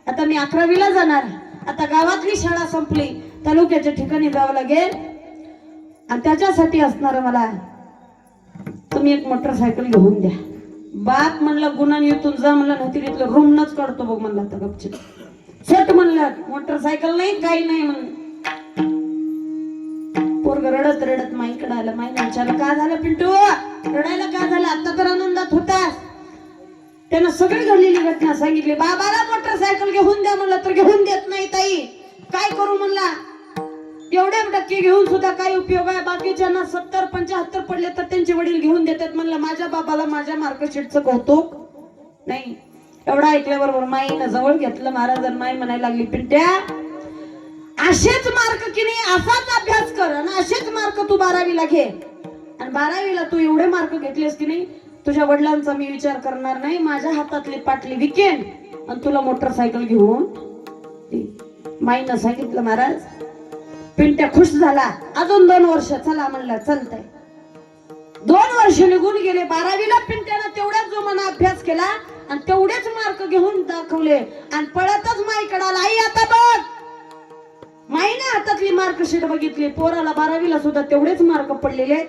आता मी 11वीला जाणार. आता गावातली शाळा संपली, तालुक्याच्या ठिकाणी जावं लागेल, आणि त्याच्यासाठी असणार मला तुम्ही एक मोटरसायकल घेऊन द्या. बाप म्हणला गुन्हा येतून जा म्हणला, नव्हती तिथलं रूमनच काढतो बघ म्हणला. आता गपचूप सट म्हणलं, मोटरसायकल नाही काही नाही म्हणलं. पोरग रडत रडत माईकडे आलं. माईने विचारलं, का झालं पिंटू, रडायला का झालं? आता तर आनंदात होतास. त्यानं सगळी घडलेली घटना सांगितली. बाबाला मोटरसायकल घेऊन द्या म्हणलं तर घेऊन देत नाही ताई, काय करू म्हणला. एवढे टक्के घेऊन सुद्धा काय उपयोग आहे? बाकीच्यांना 70-75 पडले तर त्यांचे वडील घेऊन देतात म्हणलं. माझ्या बाबाला माझ्या मार्कशीटचं कौतुक नाही. एवढा ऐकल्याबरोबर माईनं जवळ घेतलं महाराजांना. माई म्हणायला लागली, पिंट्या असेच मार्क की नाही असाच अभ्यास कर, आणि असेच मार्क तू 12वीला घे, आणि 12वीला तू एवढे मार्क घेतलेस की नाही, तुझ्या वडिलांचा मी विचार करणार नाही, माझ्या हातातली पाटली विकेन आणि तुला मोटरसायकल घेऊन दे. माईनं सांगितलं. महाराज पिंट्या खुश झाला. अजून 2 वर्ष चला म्हणलं, चालतंय. 2 वर्ष निघून गेले. 12वीला पिंट्यानं तेवढ्याच जोमानं अभ्यास केला आणि तेवढेच मार्क घेऊन दाखवले, आणि पळतच माईकडे आला. आई आता बघ. माईने हातातली मार्कशीट बघितली, पोराला 12वीला सुद्धा तेवढेच मार्क पडलेले.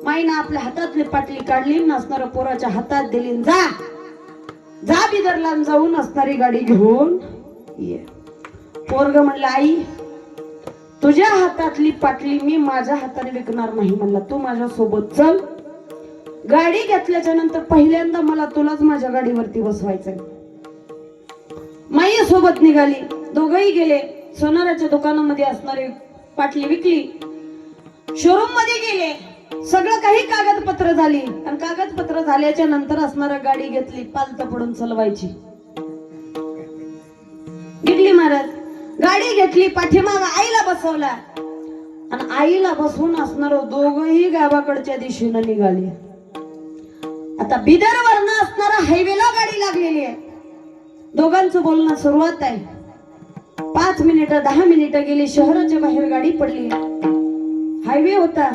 माईनं आपल्या हातातली पाटली काढली, नसणाऱ्या पोराच्या हातात दिली. जा जा बिदरला जाऊन असणारी गाडी घेऊन ये. पोरग म्हणलं, आई तुझ्या हातातली पाटली मी माझ्या हाताने विकणार नाही म्हणला, तू माझ्या सोबत चल. गाडी घेतल्याच्या नंतर पहिल्यांदा मला तुलाच माझ्या गाडीवरती बसवायचंय. माई सोबत निघाली. दोघही गेले. सोनाराच्या दुकानामध्ये असणारी पाटली विकली. शोरूम मध्ये गेले. सगळं काही कागदपत्र झाली, आणि कागदपत्र झाल्याच्या नंतर असणारा गाडी घेतली, पालत पडून चालवायची. घेतली महाराज. गाडी घेतली, पाठीमाग आईला बसवला, आणि आईला बसवून असणार दोघही गावाकडच्या दिशेनं निघाले. आता बिदर वरनं असणारा हायवेला गाडी लागलेली आहे. दोघांचं बोलणं सुरुवात आहे. 5 मिनिटं 10 मिनिटं गेली. शहराच्या बाहेर गाडी पडली. हायवे होता.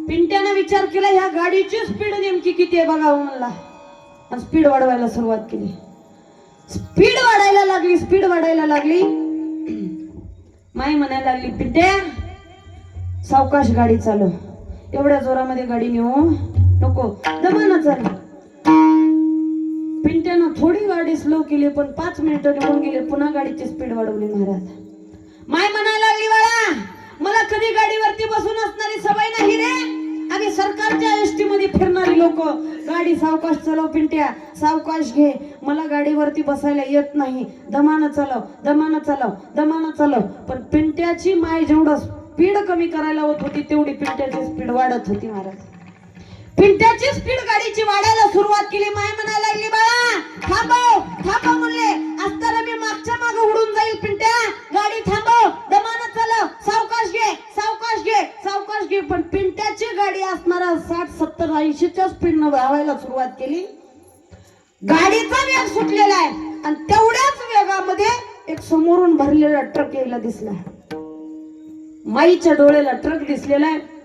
पिंट्यानं विचार केला, ह्या गाडीची स्पीड नेमकी किती आहे बघावं म्हणला, आणि स्पीड वाढवायला सुरुवात केली. स्पीड वाढायला लागली. स्पीड वाढायला लागली. माई म्हणायला लागली, पिंट्या सावकाश गाडी चालव, एवढ्या जोरामध्ये गाडी नेऊ नको, दमानं चाल. पिंट्यानं थोडी गाडी स्लो केली, पण 5 मिनिटं निघून गेले. पुन्हा गाडीची स्पीड वाढवली. महाराज माय म्हणायला लागली, बाळा मला कधी गाडीवरती बसून असणारी सवय नाही रे. आम्ही सरकारच्या एसटी मध्ये फिरणारी लोक. गाडी सावकाश चालव पिंट्या, सावकाश घे, मला गाडीवरती बसायला येत नाही, दमानं चालव, दमानं चालव, दमानं चालव. पण पिंट्याची माय जेवढं स्पीड कमी करायला होत होती, तेवढी पिंट्याची स्पीड वाढत होती. महाराज पिंट्याची स्पीड गाडीची वाढायला सुरुवात केली. माय म्हणायला लागली, बाळा थांबव थांबव म्हणले असताना मी मागच्या मागे उडून जाईल. पिंट्या गाडी थांबव, दमानं चालव, सावकाश घे, सावकाश घे, सावकाश घे. पण पिंट्याची गाडी असणारा 60, 70, 80च्या स्पीडनं धावायला सुरुवात केली. गाडीचा वेग सुटलेला आहे, आणि तेवढ्याच वेगामध्ये एक समोरून भरलेला ट्रक यायला दिसला. माईच्या डोळ्याला ट्रक दिसलेला आहे.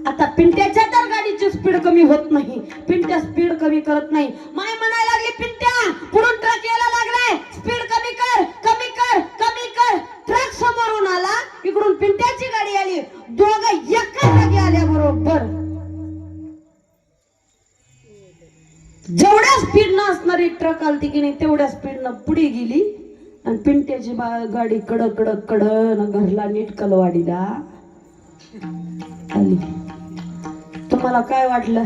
आता पिंट्याच्या तर गाडीची स्पीड कमी होत नाही. पिंट्या स्पीड कमी करत नाही. माय म्हणायला लागली, पिंट्या पुढून ट्रक यायला लागलाय, स्पीड कमी कर, कमी कर, कमी कर. ट्रक समोरून आला, इकडून पिंट्याची गाडी आली. दोघं एका जागी आल्या बरोबर. जेवढ्या स्पीडनं असणारी ट्रक आलती की नाही, तेवढ्या स्पीडनं पुढे गेली, आणि पिंट्याची गाडी कडक कडक कडन घरला नीट कलवाडीला आली. तुम्हाला काय वाटलं?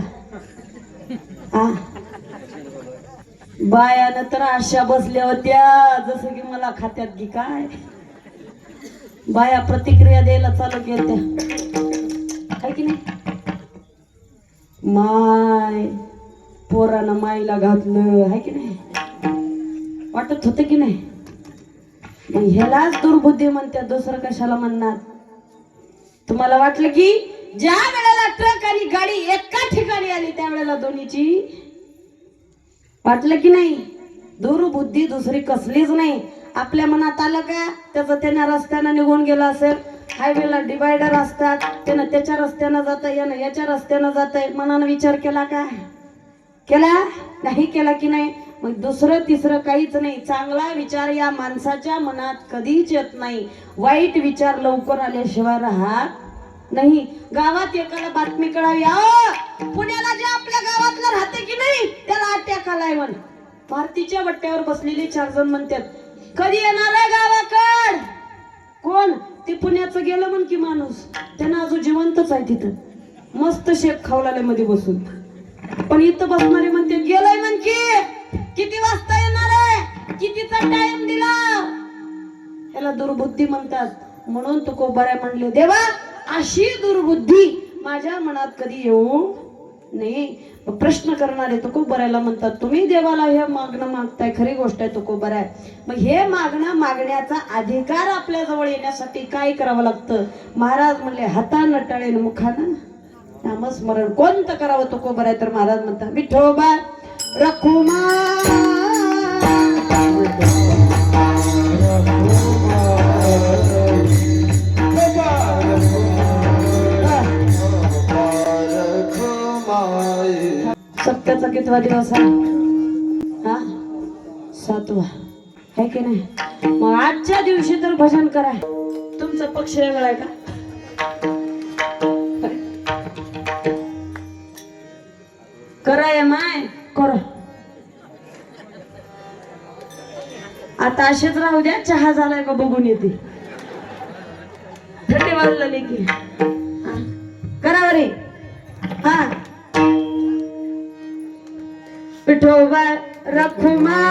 बायानं तर अशा बसल्या होत्या जसं की मला खात्यात की काय. बाया प्रतिक्रिया द्यायला चालू केल्या काय की नाही. माय पोरानं माईला घातलं हाय की नाही. वाटत होतं की नाही. मग ह्यालाच दुर्बुद्धी म्हणतात, दुसरं कशाला म्हणणार. तुम्हाला वाटलं की ज्या वेळेला ट्रक आणि गाडी एका ठिकाणी आली त्यावेळेला दोन्हीची वाटलं की नाही. दुर्बुद्धी दुसरी कसलीच नाही. आपल्या मनात आलं का त्याचं त्याने रस्त्यानं निघून गेला असेल. हायवेला डिवायडर असतात, त्यानं त्याच्या रस्त्यानं जात आहे, यानं याच्या रस्त्यानं जात आहे. मनानं विचार केला का? केला नाही केला की नाही. मग दुसरं तिसरं काहीच नाही. चांगला विचार या माणसाच्या मनात कधीच येत नाही. वाईट विचार लवकर आल्याशिवाय राहत नाही. गावात एकाला बातमी कळावी, पुण्याला जे आपल्या गावातलं राहते की नाही त्याला अटॅक आलाय म्हण. भारतीच्या बट्ट्यावर बसलेले 4 जण म्हणतात, कधी येणार आहे गावाकड. कोण ते पुण्याचं गेलं म्हण की माणूस. त्यांना अजून जिवंतच आहे तिथं, मस्त शेप खावलाले मध्ये बसून. पण इथं बसणारे म्हणते गेलंय म्हण की. किती वाजता येणार आहे, कितीचा टाइम दिला. याला दुर्बुद्धी म्हणतात. म्हणून तुकोबाऱ्या म्हणले, देवा अशी दुर्बुद्धी माझ्या मनात कधी येऊ नाही. प्रश्न करणारे तुकोबाऱ्याला म्हणतात, तुम्ही देवाला हे मागणं मागताय, खरी गोष्ट आहे तुकोबाऱ्या. मग हे मागणं मागण्याचा अधिकार आपल्या जवळ येण्यासाठी काय करावं लागतं. महाराज म्हणले, हातानं टाळेन मुखानं नामस्मरण. कोणतं करावं तुकोबाऱ्या. तर महाराज म्हणतात, विठोबा रखुमा सप्त्याचा कितवा दिवस आहे. हा 7वा आहे की नाही. मग आजच्या दिवशी तर भजन करा. तुमचा पक्ष वेगळा आहे का. कराय माय करा. आता असेच राहू द्या. चहा झालाय का बघून येते. थंडी वाजलेली की करा रे. हा विठोबा रखुमा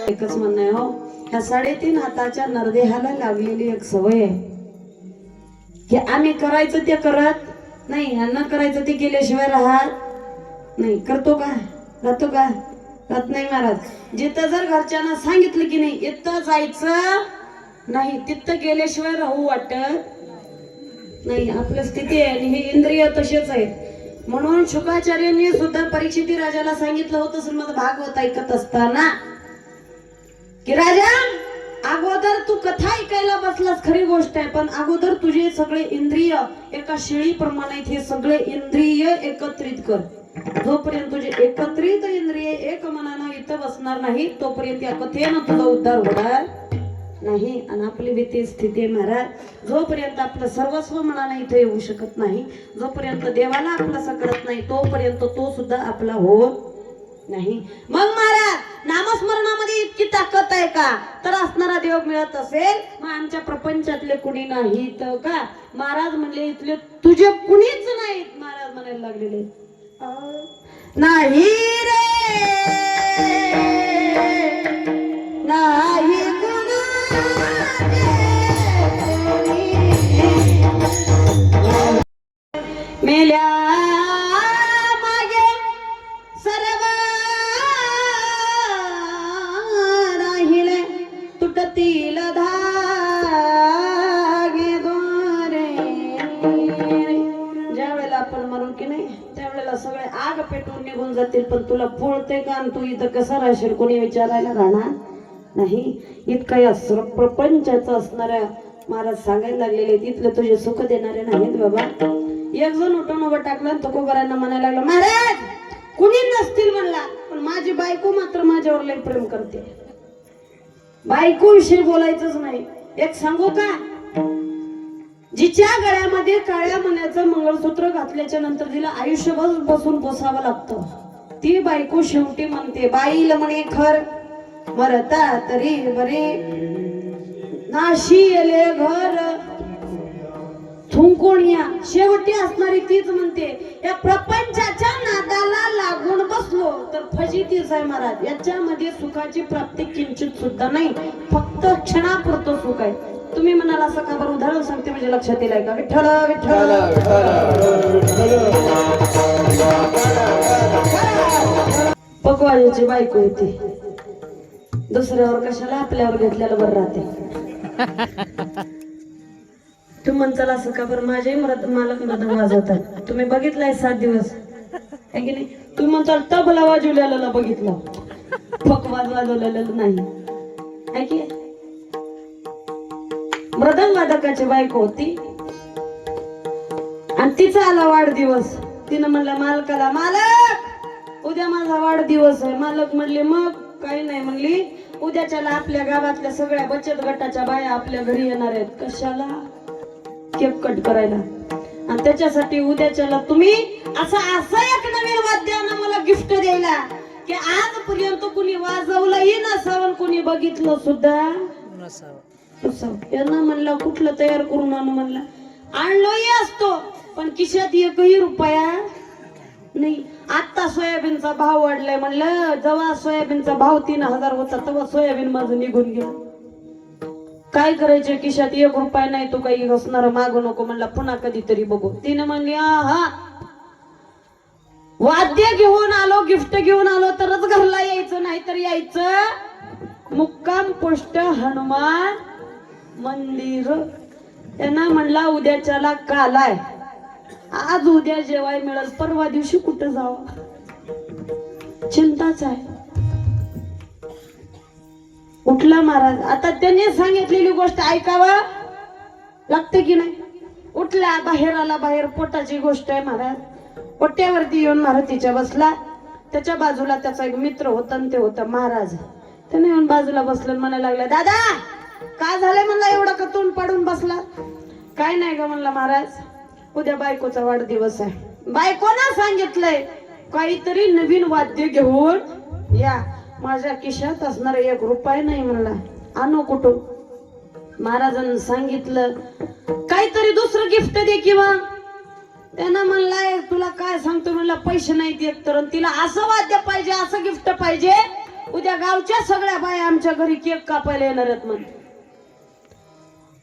एकच म्हणणं आहे हो. ह्या 3.5 हाताच्या नरदेहाला लागलेली एक सवय आहे की आम्ही करायचं ते करत नाही, न करायचं ते केल्याशिवाय राहत नाही. करतो का, राहतो का, राहत नाही महाराज. जिथं जर घरच्यांना सांगितलं की नाही इथं जायचं नाही, तिथं गेल्याशिवाय राहू वाटत नाही. आपली स्थिती आहे आणि हे इंद्रिय तसेच आहेत. म्हणून शुकाचार्यांनी सुद्धा परीक्षित राजाला सांगितलं होतं श्रीमद भागवत ऐकत असताना की राजा, अगोदर तू कथा ऐकायला बसलास खरी गोष्ट आहे, पण अगोदर तुझे सगळे इंद्रिय एका शिळीप्रमाणे हे सगळे इंद्रिय एकत्रित कर. जोपर्यंत तुझे एकत्रित इंद्रिय एक मनानं इथं बसणार नाही तोपर्यंत या कथेनं तुझा उद्धार होणार नाही. आणि आपली भीती स्थिती आहे महाराज, जोपर्यंत आपलं सर्वस्व मनानं इथे येऊ शकत नाही, जोपर्यंत देवाला आपलं कळत नाही तोपर्यंत तो सुद्धा आपला होत नाही. मग महाराज नामस्मरणामध्ये इतकी ताकद आहे का? तर असणारा देव मिळत असेल मग आमच्या प्रपंचातले कुणी नाही तर का? महाराज म्हणले इथले तुझे कुणीच नाहीत. महाराज म्हणायला लागलेले नाही रे नाही मेल्या मागे सर्व राहिले तुटतील धागे दोरे. ज्या वेळेला आपण मरू की नाही त्यावेळेला सगळे आग पेटून निघून जातील, पण तुला पोळते का आणि तू इथं कसं राहशील कोणी विचारायला राहणार नाही. इतकं या प्रपंचाचं असणाऱ्या महाराज सांगायला लागलेले तिथले तुझे सुख देणारे नाहीत बाबा. एक जण उठून उभं टाकलं तुकोबारांना म्हणायला लागलं महाराज कुणी नसतील म्हणला, पण माझी बायको मात्र माझ्यावर लय प्रेम करते. बायको विषयी बोलायचंच नाही. एक सांगू का, जिच्या गळ्यामध्ये काळ्या मण्याचं मंगळसूत्र घातल्याच्या नंतर तिला आयुष्यभर बसून बसावं लागतं, ती बायको शेवटी म्हणते बाईल म्हणे खर मरता तरी बरे नाशी येले घर थुंकोणिया. शेवटी असणारी तीच म्हणते या प्रपंचाच्या नादाला लागून बसलो तर फजितीच आहे महाराज. याच्यामध्ये सुखाची प्राप्ती किंचित सुद्धा नाही, फक्त क्षणापुरतं सुख आहे. तुम्ही म्हणाला असं का बरं? उदाहरण सांगते म्हणजे लक्षात येईल का? विठ्ठल विठ्ठल पकवाजाची बायको होती, दुसऱ्यावर कशाला आपल्यावर घेतलेलं बरं राहते. तू म्हणताल असं का बरं? माझ्याही मालक मृदंग वाजवतात, तुम्ही बघितलाय 7 दिवस आहे की नाही? तुम्ही म्हणताल तबला वाजवलेला बघितलं, पकवाज वाजवलेलं नाही आहे की? मृदंग वादकाची बायको होती आणि तिचा आला वाढदिवस. तिनं म्हणलं मालकाला, मालक उद्या माझा वाढदिवस आहे. मालक म्हणले मग काही नाही. म्हणली उद्याच्याला आपल्या गावातल्या सगळ्या बचत गटाच्या बाया आपल्या घरी येणार आहेत. कशाला? केक कट करायला. आणि त्याच्यासाठी उद्याच्याला तुम्ही असं एक नवीन वाद्यानं मला गिफ्ट द्यायला की आजपर्यंत कुणी वाजवलंही नसावं, कुणी बघितलं सुद्धा नसावं. यांना म्हणलं कुठलं तयार करून आणू? म्हणला आणलोही असतो पण खिशात एकही रुपया नाही. आता सोयाबीनचा भाव वाढलाय. म्हणलं जेव्हा सोयाबीनचा भाव 3000 होता तेव्हा सोयाबीन माझं निघून गेलं. काय करायचे? खिशात 1 रुपया नाही. तू काही असणार मागू नको. म्हणला पुन्हा कधीतरी बघू. तिने म्हणली हा वाद्य घेऊन आलो, गिफ्ट घेऊन आलो तरच घरला यायचं, नाही तर यायचं मुक्काम पोस्ट हनुमान मंदिर. त्यांना म्हणला उद्याच्याला कालाय, आज उद्या जेवाय मिळेल, परवा दिवशी कुठं जावं चिंताच आहे. उठला महाराज. आता त्यांनी सांगितलेली गोष्ट ऐकावं लागते की नाही? उठला, बाहेर आला. बाहेर पोटाची गोष्ट आहे महाराज. पोट्यावरती येऊन महाराज तिच्या बसला. त्याच्या बाजूला त्याचा एक मित्र होता आणि ते होता महाराज. त्याने येऊन बाजूला बसलं, म्हणायला लागला दादा काय झालंय? म्हणला एवढा का तोंड पाडून बसला? काय नाही ग म्हणला महाराज, उद्या बायकोचा वाढदिवस आहे. बायकोना सांगितलंय काहीतरी नवीन वाद्य घेऊन या. माझ्या खिशात असणार 1 रुपया नाही. म्हणला आणू कुठून? महाराजांनी सांगितलं काहीतरी दुसरं गिफ्ट दे किंवा. त्यांना म्हणलाय तुला काय सांगतो? म्हणला पैसे नाही देत तर तिला असं वाद्य पाहिजे, असं गिफ्ट पाहिजे, उद्या गावच्या सगळ्या बाया आमच्या घरी केक कापायला येणार आहेत. म्हण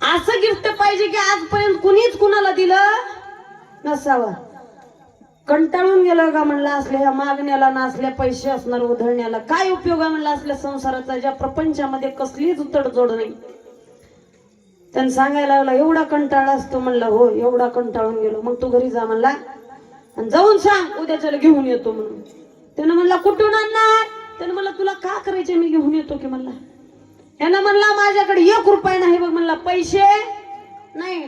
असं गिफ्ट पाहिजे की आजपर्यंत कुणीच कुणाला दिलं नसावं. कंटाळून गेलं का म्हणला असल्या ह्या मागण्याला ना असल्या पैसे असणार उधळण्याला काय उपयोग आहे? म्हणला असल्या संसाराचा ज्या प्रपंचामध्ये कसलीच तडजोड नाही. त्यांनी सांगायला लागला एवढा कंटाळा असतो? म्हणला हो एवढा कंटाळून गेलो. मग तू घरी जा म्हणला, आणि जाऊन सांग उद्याच्याला घेऊन येतो म्हणून. त्यानं म्हणला कुठून आणणार? त्यानं म्हणला तुला का करायचे, मी घेऊन येतो की म्हणला. यानं म्हणला माझ्याकडे 1 रुपया नाही बघ म्हणला, पैसे नाही.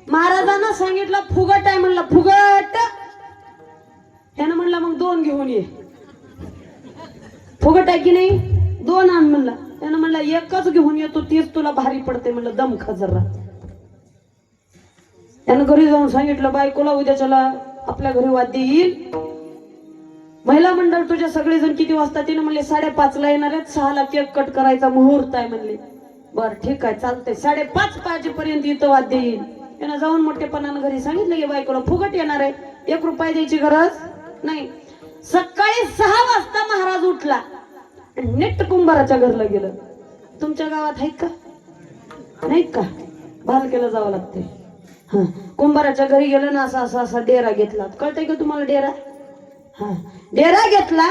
महाराजांना सांगितलं फुगट आहे म्हणला, फुगट. त्यानं म्हणला मग 2 घेऊन ये. फुगट आहे की नाही, 2 आण म्हणला. त्यानं म्हणला 1च घेऊन येतो, तीच तुला भारी पडते म्हणलं, दम खा जरा. त्यानं घरी जाऊन सांगितलं बायकोला उद्याच्याला आपल्या घरी वाद्य येईल, महिला मंडळ तुझ्या सगळेजण किती वाजता? तिने म्हणले 5:30ला येणार आहेत, 6ला केक कट करायचा मुहूर्त आहे म्हणले. बर ठीक आहे चालतंय, 5:30 वाजेपर्यंत इथं वाद्य येईल. त्यानं जाऊन मोठेपणानं घरी सांगितलं की बायकोला फुगट येणार आहे, 1 रुपया द्यायची गरज नाही. सकाळी 6 वाजता महाराज उठला आणि नेट कुंभाराच्या घरला गेलं. तुमच्या गावात आहेत का? नाहीत का? भालकेला जावं लागते. हा, कुंभाराच्या घरी गेलं ना, असा डेरा घेतला. कळतंय का तुम्हाला डेरा? हा, डेरा घेतला,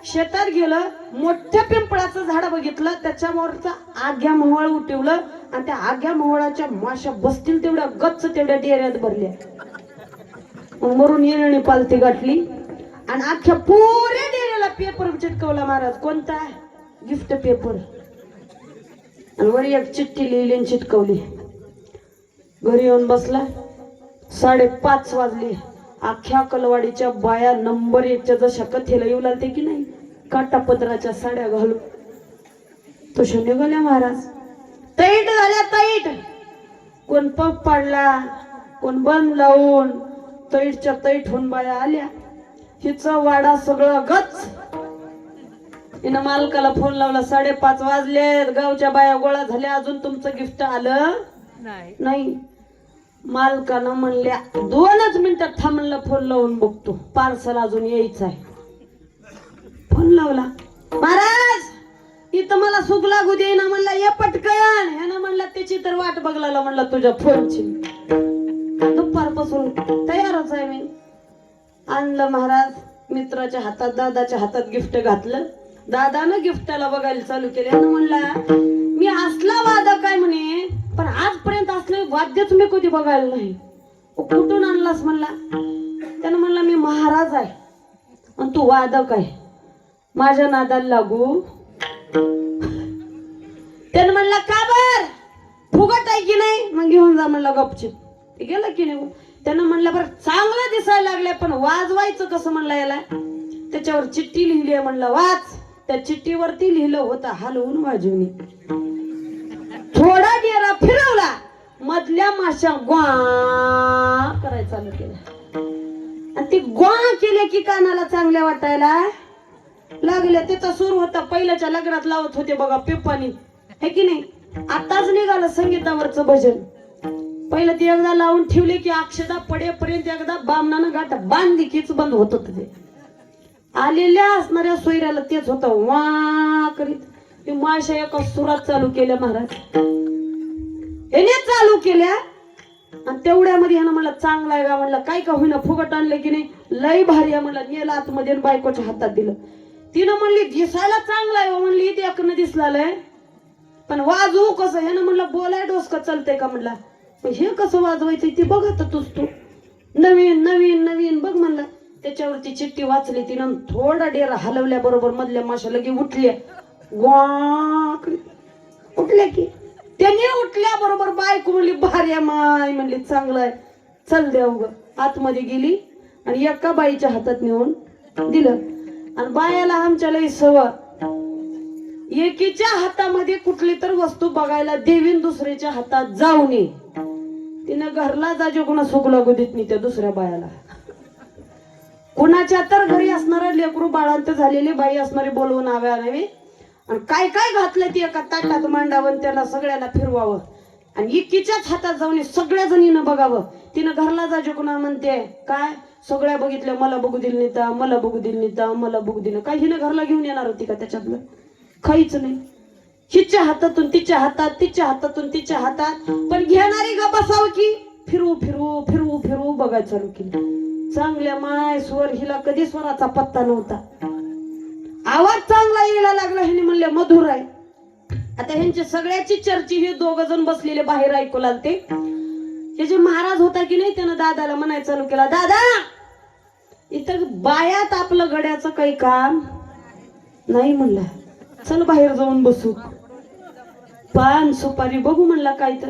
शेतात गेलं, मोठ्या पिंपळाचं झाड बघितलं, त्याच्यावरचा आग्या मोहळ उठवलं आणि त्या आग्या मोहळाच्या माशा बसतील तेवढ्या गच्च तेवढ्या डेऱ्यात भरल्या. मग मरून येणे पालती गाठली आणि अख्ख्या पुऱ्या डेऱ्याला पेपर चिटकवला महाराज. कोणता? Gift paper. आणि वर एक चिठ्ठी लिहिली आणि चिटकवली. घरी येऊन बसला, 5:30 वाजले. अख्ख्या कलवाडीच्या बाया नंबर 1च्या जशा कथेला येऊ लागते की नाही, काटापत्राच्या साड्या घालून तशा निघाल्या महाराज. तैट झाल्या तैट. कोण पग पाडला, कोण बंद लावून, तैटच्या तैट होऊन बाया आल्या. हिचा वाडा सगळं गच. हिनं मालकाला फोन लावला, 5:30 वाजलेत, गावच्या बाया गोळा झाल्या, अजून तुमचं गिफ्ट आलं नाही. मालकानं म्हणल्या 2च मिनिटात थांबलं, फोन लावून बघतो, पार्सल अजून यायचं आहे. फोन लावला, महाराज इथं मला सुख लागू दे ना म्हणला, ये पटकन. ह्यानं म्हणला त्याची तर वाट बघला म्हणला तुझ्या फोनची. दुपारपासून तयारच आहे मी. आणलं महाराज, मित्राच्या हातात, दादाच्या हातात गिफ्ट घातलं. दादानं गिफ्टाला बघायला चालू केले. ह्यानं म्हणला मी असला वादक काय म्हणे, पण आजपर्यंत असले वाद्यच मी कधी बघायला नाही. कुठून आणलास म्हणला. त्यानं म्हणला मी महाराज आहे आणि तू वादक आहे, माझ्या नादाला लागू. त्यानं म्हणला का बर, फुगट आहे की नाही, मग घेऊन जा म्हणला गपचिप. गेलं की नाही. त्यानं म्हणलं बरं चांगलं दिसायला लागले, पण वाजवायचं कसं म्हणला याला. त्याच्यावर चिठ्ठी लिहिली आहे म्हणलं, वाच. त्या चिठ्ठीवरती लिहिलं होतं हलवून वाजवणी. थोडा डेरा फिरवला, मधल्या माशा ग्वा करायला चालू केला. आणि ती ग्वा केले की कानाला चांगल्या वाटायला लागल्या. त्याचा सूर होता पहिल्याच्या लग्नात लावत होते बघा पिप्पानी, हे की नाही. आताच निघालं संगीतावरचं भजन. पहिलं ते एकदा लावून ठेवले की अक्षदा पडेपर्यंत एकदा बामणानं गाठ बांधली कीच बंद होत होत. ते आलेल्या असणाऱ्या सोयऱ्याला तेच होतं वा करीत. ते माशा एका सुरात चालू केल्या महाराज, याने चालू केल्या. आणि तेवढ्यामध्ये ह्यानं म्हणलं चांगला आहे का म्हणलं, काय का होईना फुगट आणलं की नाही, लय भारी आहे म्हणलं. नेला आतमध्ये बायकोच्या हातात दिलं. तिनं म्हणली दिसायला चांगला आहे म्हणली, ते एकनं दिसलाय, पण वाजवू कसं. ह्यानं म्हणलं बोलाय डोसकं चालतंय का म्हणला, हे कसं वाजवायचं ते बघ आता तूच. तू नवीन नवीन नवीन बघ म्हणला. त्याच्यावरती चिठ्ठी वाचली तिनं. थोडा डेरा हलवल्या बरोबर मधल्या माशा लगे उठल्या, उठल्या की. त्याने उठल्या बरोबर बायको म्हणली भारी माय म्हणली, चांगलं आहे, चल द्या उग. आतमध्ये गेली आणि एका बाईच्या हातात नेऊन दिलं. आणि बायाला आमच्या लई सवय, एकीच्या हातामध्ये कुठली तर वस्तू बघायला देवीन, दुसऱ्याच्या हातात जाऊ नये. तिनं घरला जाजे कोणा सुख लागू देत नाही त्या दुसऱ्या बायाला. कुणाच्या तर घरी असणारा लेकरू बाळांत झालेली बाई असणारी बोलवून आणावी आणि काय काय घातलं ती एका ताटात मांडावं, त्याला सगळ्याला फिरवावं आणि एकीच्याच हातात जाऊन सगळ्या जणीनं बघावं. तिनं घरला जाजे कोणा म्हणते काय, सगळ्या बघितल्या, मला बघू दिल नेता, मला बघू दिल नेता, मला बघू दिलं. काय हिनं घरला घेऊन येणार होती का त्याच्यातलं? काहीच नाही. हिच्या हातातून तिच्या हातात, तिच्या हातातून तिच्या हातात. पण घेणारी ग बसावं की फिरू फिरू फिरू फिरू बघायचं चालू केलं. चांगल्या माय स्वर, हिला कधी स्वराचा पत्ता नव्हता. आवाज चांगला यायला लागला. ह्याने म्हणले मधुर आहे. आता ह्यांची सगळ्याची चर्ची हे 2 जण बसलेले बाहेर ऐकू लागते. हे जे महाराज होता की नाही, त्यानं दादाला म्हणायला चालू केला, दादा इथं बायात आपलं गड्याचं काही काम नाही. म्हणला चल बाहेर जाऊन बसू, पान सुपारी बघू म्हणला काय तर.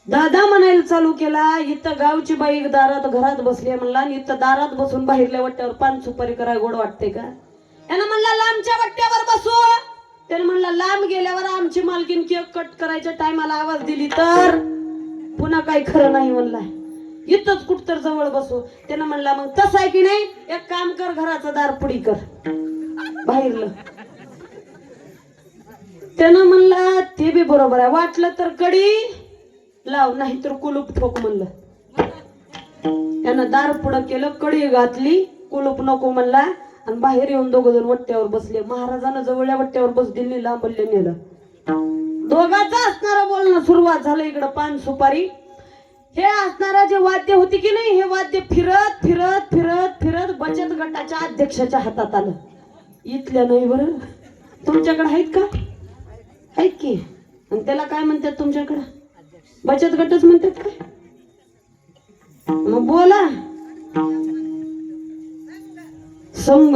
दादा म्हणायला चालू केला, इथं गावची बाई दारात घरात बसली म्हणला, आणि इथं दारात बसून बाहेरल्या वट्ट्यावर पान सुपारी करायला गोड वाटते का? यानं म्हणला लांबच्या वट्ट्यावर बसू. त्याने म्हणला लांब गेल्यावर आमची मालकीन केक कट करायच्या टायमाला आवाज दिली तर पुन्हा काही खरं नाही. म्हणला इथंच कुठतर जवळ बसू. त्यानं म्हणला मग तसं आहे की नाही, एक काम कर, घराचं दार पुडी कर बाहेरलं. त्यानं म्हणला ते बी बरोबर आहे, वाटलं तर कडी लाव नाही तर कुलूप ठोक म्हणलं. त्यानं दार पुढं केलं, कडी घातली, कुलूप नको म्हणला, आणि बाहेर येऊन दोघ जण वट्ट्यावर बसले. महाराजानं जवळल्या वट्ट्यावर बस दिल्ली लांबल्य नेलं. दोघांचं असणारं बोलणं सुरुवात झालं. इकडं पान सुपारी, हे असणारा जे वाद्य होती की नाही, हे वाद्य फिरत फिरत फिरत फिरत बचत गटाच्या अध्यक्षाच्या हातात आलं. इथल्या नाही बरं, तुमच्याकडे आहेत का? आहेत की. आणि त्याला काय म्हणतात तुमच्याकडं? बचत गटच म्हणतात काय? मग बोला. संघ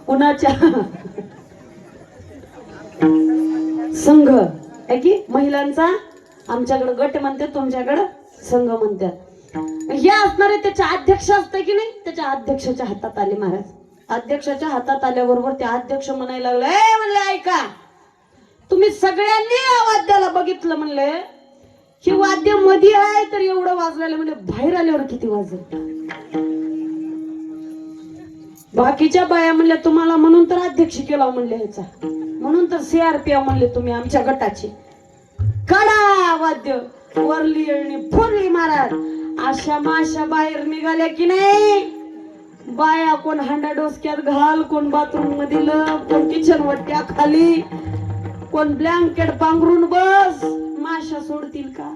कुणाच्या? संघ आहे की महिलांचा. आमच्याकडे गट म्हणतात, तुमच्याकडे संघ म्हणतात. हे असणारे त्याच्या अध्यक्ष असते की नाही, त्याच्या अध्यक्षाच्या हातात आले महाराज. अध्यक्षाच्या हातात आल्याबरोबर त्या अध्यक्ष म्हणायला लागले, म्हणले ऐका, तुम्ही सगळ्यांनी या वाद्याला बघितलं म्हणले, ही वाद्य मध्ये आहे तर एवढं वाजलेलं, म्हणजे बाहेर आल्यावर किती वाजलं. बाकीच्या बाया म्हणल्या तुम्हाला म्हणून तर अध्यक्ष केला म्हणले, ह्याचा म्हणून तर CRP म्हणले तुम्ही आमच्या गटाचे. काढा वाद्य, वरली येळणी फोडली महाराज. अशा माशा बाहेर निघाल्या की नाही, बाया कोण हांडा डोसक्यात घाल, कोण बाथरूम मध्ये लप, कोण किचन वट्ट्या खाली, कोण ब्लँकेट पांघरून बस. माशा सोडतील का?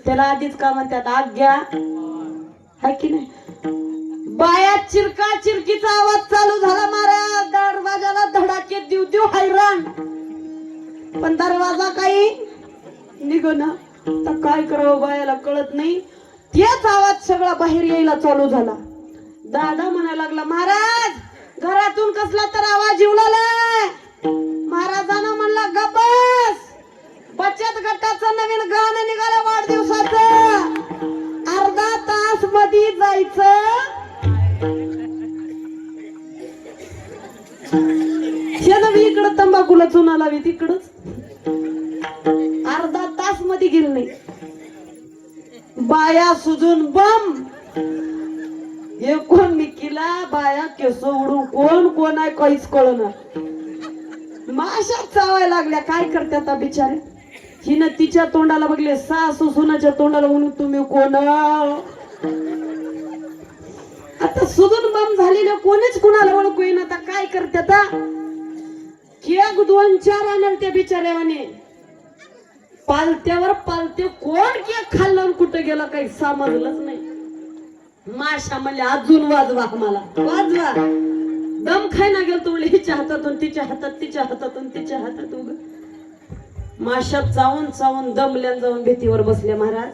त्याला आधीच का म्हणतात आज्ञा आहे की नाही. बाया चिरका चिरकीचा आवाज चालू झाला महाराज. दरवाजाला धडाके देऊ देऊ हैराण, पण दरवाजा काही निघना. तर काय करावं बायाला कळत नाही. तेच आवाज सगळा बाहेर यायला चालू झाला. दादा म्हणायला लागला, महाराज घरातून कसला तर आवाज येऊ लागलाय. महाराजांना म्हणला गबस, बचत गटाचं नवीन गाणं निघालं वाढदिवसाचं, अर्धा तास मध्ये जायचं. इकडं तंबाखूला चुना लावी, तिकडच अर्धा तास मध्ये गेल नाही. बाया सुजून बम, हे कोण निकीला, बाया केस उडून कोण कोण आहे काहीच कळणार. माशा चावायला लागल्या. काय करतात बिचारे. हिनं तिच्या तोंडाला बघले, सासू सुनाच्या तोंडाला म्हणून तुम्ही कोण. आता सुजून बम झालेलं कोणीच कुणाला ओळखू येईन. आता काय करतात, केक 2-4 आणल त्या बिचाऱ्याने. पालत्यावर पालते कोण केक खाल्लं कुठं गेला काही समजलंच नाही. माशा म्हणले अजून वाजवा, आम्हाला वाजवा. दम खायना गेल तो, हिच्या हातातून तिच्या हातात, तिच्या हातातून तिच्या हातात. उग माशा चावून चावून दमल्यान जाऊन भीतीवर बसले महाराज.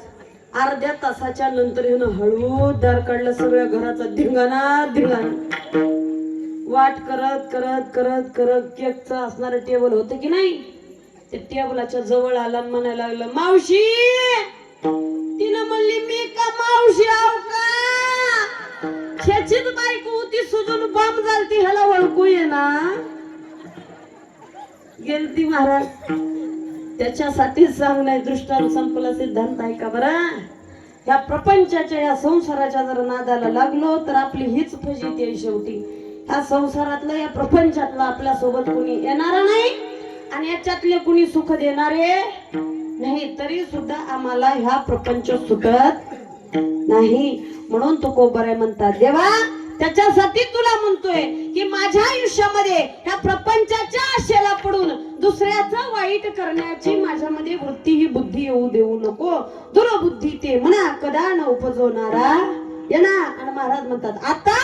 अर्ध्या तासाच्या नंतर येऊन हळू दार काढलं. सगळ्या घराचा धिंगाणा धिंगाणा. वाट करत करत करत करत केकचं असणारं टेबल होतं की नाही, त्या टेबलाच्या जवळ आला आणि म्हणायला लागलं, मावशी. तिनं म्हणली, मी का मावशी आव का? ह्याचीच बायको होती, सुजून बम झालती, ह्याला ओळखू ये ना. गेलती महाराज. त्याच्यासाठीच सांगणार, दृष्टांत संपला सिद्धांत आहे का बरं. या प्रपंचाच्या या संसाराच्या जर नादाला लागलो तर आपली हीच फजिती आहे शेवटी. ह्या संसारातलं या प्रपंचातलं आपल्या सोबत कुणी येणार नाही, आणि याच्यातले कुणी सुख देणारे नाही, तरी सुद्धा आम्हाला ह्या प्रपंच सुटत नाही. म्हणून तुकोबराय म्हणतात, देवा त्याच्यासाठी तुला म्हणतोय की माझ्या आयुष्यामध्ये ह्या प्रपंचाच्या आशेला पडून दुसऱ्याचं वाईट करण्याची माझ्यामध्ये वृत्ती ही बुद्धी येऊ देऊ नको. दुर्बुद्धी ते म्हणा कदा न उपजवणारा येणा. आणि महाराज म्हणतात, आता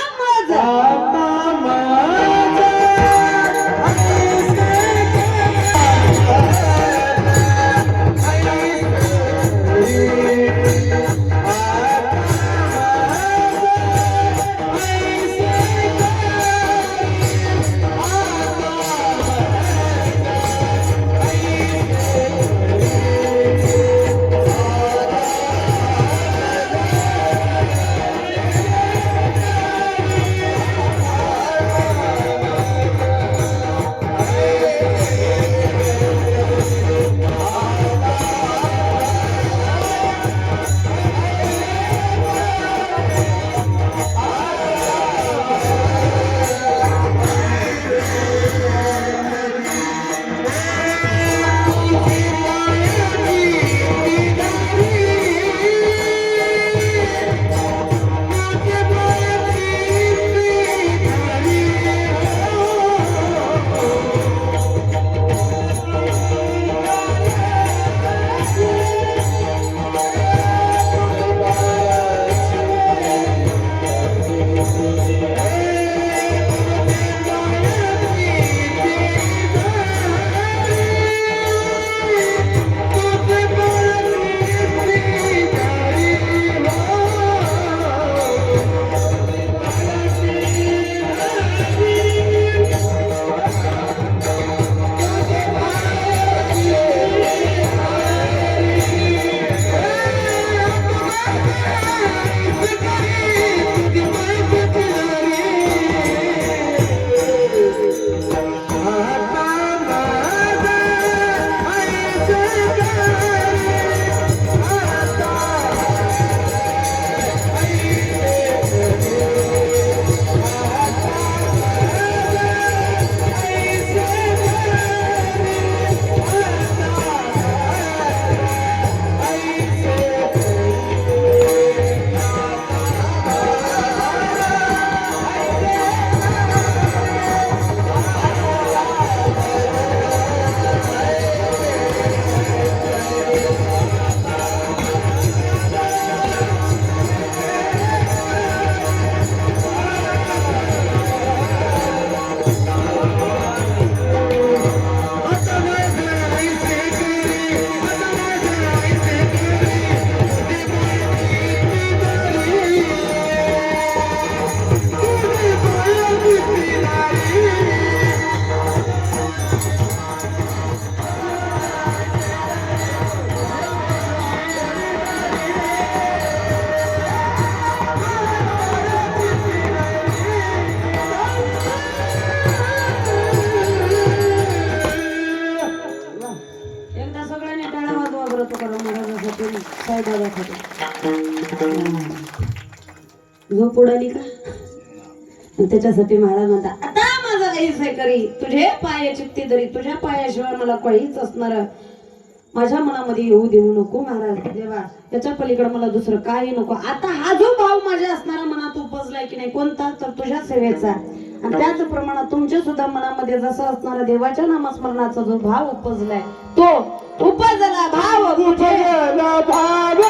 त्याच्यासाठी साईबाबासाठी झोप उडाली का? आणि त्याच्यासाठी महाराज म्हणतात आता माझा ऐसे करी तुझे पाय चित्ती धरी तुझ्या पायाशिवाय मला काहीच असणार माझ्या मनामध्ये येऊ देऊ नको महाराज देवा त्याच्या पलीकडे मला दुसरं काही नको आता हा जो भाव माझ्या असणारा मनात उपजलाय की नाही कोणता तर तुझ्या सेवेचा आणि त्याच प्रमाणात तुमच्या सुद्धा मनामध्ये जसा असणारा देवाच्या नामस्मरणाचा जो भाव उपजलाय तो उपजला भाव उपजला भाव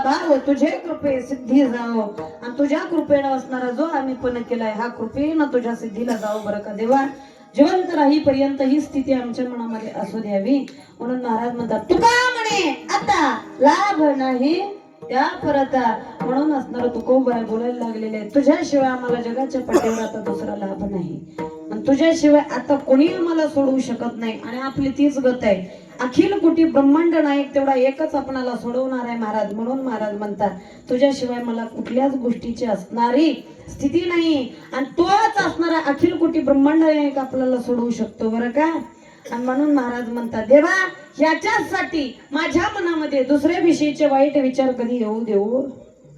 भाव तुझे कृपे सिद्धी जावो आणि तुझ्या कृपेनं असणारा जो आम्ही पण केलाय हा कृपेनं तुझ्या सिद्धीला जावो बरं का देवा जिवंत राही पर्यंत ही स्थिती आमच्या मनामध्ये असू द्यावी म्हणून महाराज म्हणतात तुका म्हणे आता लाभ नाही त्या परता म्हणून असणार तुकोबाई बोलायला लागलेले तुझ्याशिवाय आम्हाला जगाच्या पाठीवर आता दुसरा लाभ नाही आणि तुझ्याशिवाय आता कोणी आम्हाला सोडवू शकत नाही आणि आपली तीच गत आहे अखिल कोटी ब्रह्मांड नायक तेवढा एकच आपणाला सोडवणार आहे महाराज म्हणून महाराज म्हणतात तुझ्याशिवाय मला कुठल्याच गोष्टीची असणारी स्थिती नाही आणि तोच असणारा अखिल कोटी ब्रह्मांड नायक आपल्याला सोडवू शकतो बरं का आणि म्हणून महाराज म्हणतात देवा याच्यासाठी माझ्या मनामध्ये दुसऱ्या विषयीचे वाईट विचार कधी येऊ देऊ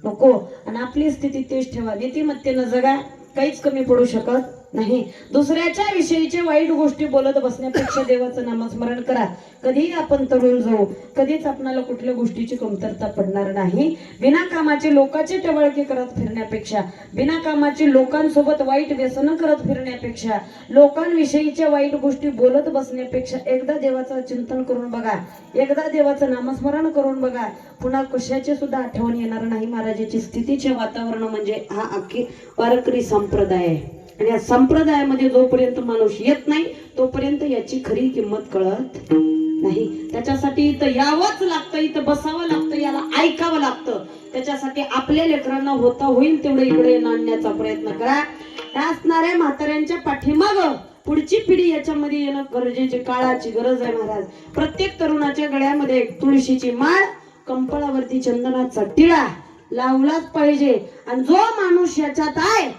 नको आणि आपली स्थिती तेच ठेवा नीतिमत्तेनं जगा काहीच कमी पडू शकत नाही. दुसऱ्याच्या विषयीचे वाईट गोष्टी बोलत बसण्यापेक्षा देवाचं नामस्मरण करा. कधीही आपण तरुण जाऊ, कधीच आपल्याला कुठल्या गोष्टीची कमतरता पडणार नाही. बिनाकामाचे लोकांचे टवळके करत फिरण्यापेक्षा, बिनाकामाचे लोकांसोबत वाईट व्यसन करत फिरण्यापेक्षा, लोकांविषयीच्या वाईट गोष्टी बोलत बसण्यापेक्षा एकदा देवाचं चिंतन करून बघा, एकदा देवाचं नामस्मरण करून बघा. पुन्हा कशाची सुद्धा आठवण येणार नाही. महाराजाची स्थितीचे वातावरण म्हणजे हा अख्खी वारकरी संप्रदाय आहे. आणि या संप्रदायामध्ये जोपर्यंत माणूस येत नाही तोपर्यंत याची खरी किंमत कळत नाही. त्याच्यासाठी इथं यावंच लागतं, इथं बसावं लागतं, याला ऐकावं लागतं. त्याच्यासाठी आपल्या लेकरांना होता होईल तेवढं इकडे आणण्याचा प्रयत्न करा. त्या असणाऱ्या म्हाताऱ्यांच्या पाठीमाग पुढची पिढी याच्यामध्ये येणं गरजेची, काळाची गरज आहे. महाराज, प्रत्येक तरुणाच्या गळ्यामध्ये एक तुळशीची माळ, कंपाळावरती चंदनाचा टिळा लावलाच पाहिजे. आणि जो माणूस याच्यात आहे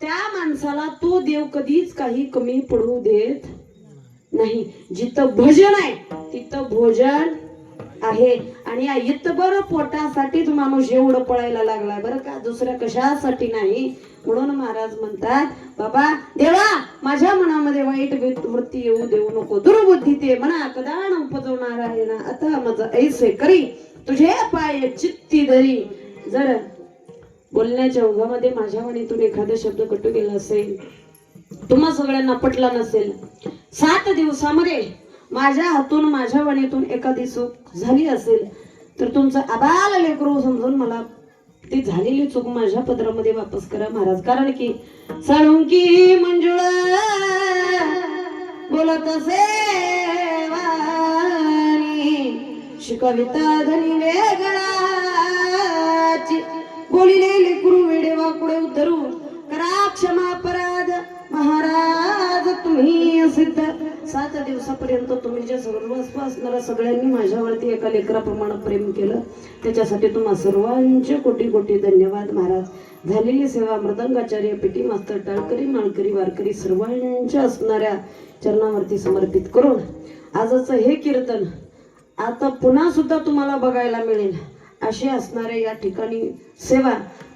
त्या माणसाला तो देव कधीच काही कमी पडू देत नाही. जिथं भजन आहे तिथं भोजन आहे. आणि या इतबर पोटासाठीच माणूस एवढं पळायला लागलाय बरं का, दुसऱ्या कशासाठी नाही. म्हणून महाराज म्हणतात, बाबा देवा माझ्या मनामध्ये वाईट वृत्ती येऊ देऊ नको. दुर्बुद्धी ते म्हणा कदा न उपजवणार आहे ना, आता माझं ऐसे करी तुझे पाय चित्ती धरी. जर बोलण्याच्या ओघामध्ये माझ्या वाणीतून एखादा शब्द कटू गेला असेल, तुम्हा सगळ्यांना पटला नसेल, 7 दिवसामध्ये माझ्या हातून माझ्या वाणीतून एखादी चूक झाली असेल तर तुमचं आबाल लेकरू समजून मला ती झालेली चूक माझ्या पदरामध्ये वापस करा महाराज. कारण की साळुंकी मंजुळ बोलत असे वाणी, शिकविता धनी वेगळाची, बोलिले लेकरू वेडे वाकुडे उद्धरू, करा क्षमा अपराध महाराज तुम्ही सिद्ध. 7 दिवसापर्यंत तुम्ही जे सर्वस्व असणाऱ्या सगळ्यांनी माझ्यावरती एका लेकराप्रमाणे प्रेम केलं, त्याच्यासाठी तुम्हा सर्वांचे कोटी कोटी धन्यवाद महाराज. झालेली सेवा मृदंगाचार्य, पेटी मास्तर, टाळकरी, माळकरी, वारकरी सर्वांच्या असणाऱ्या चरणावरती समर्पित करून आजचं हे कीर्तन आता पुन्हा सुद्धा तुम्हाला बघायला मिळेल. अशी असणारे या ठिकाणी सेवा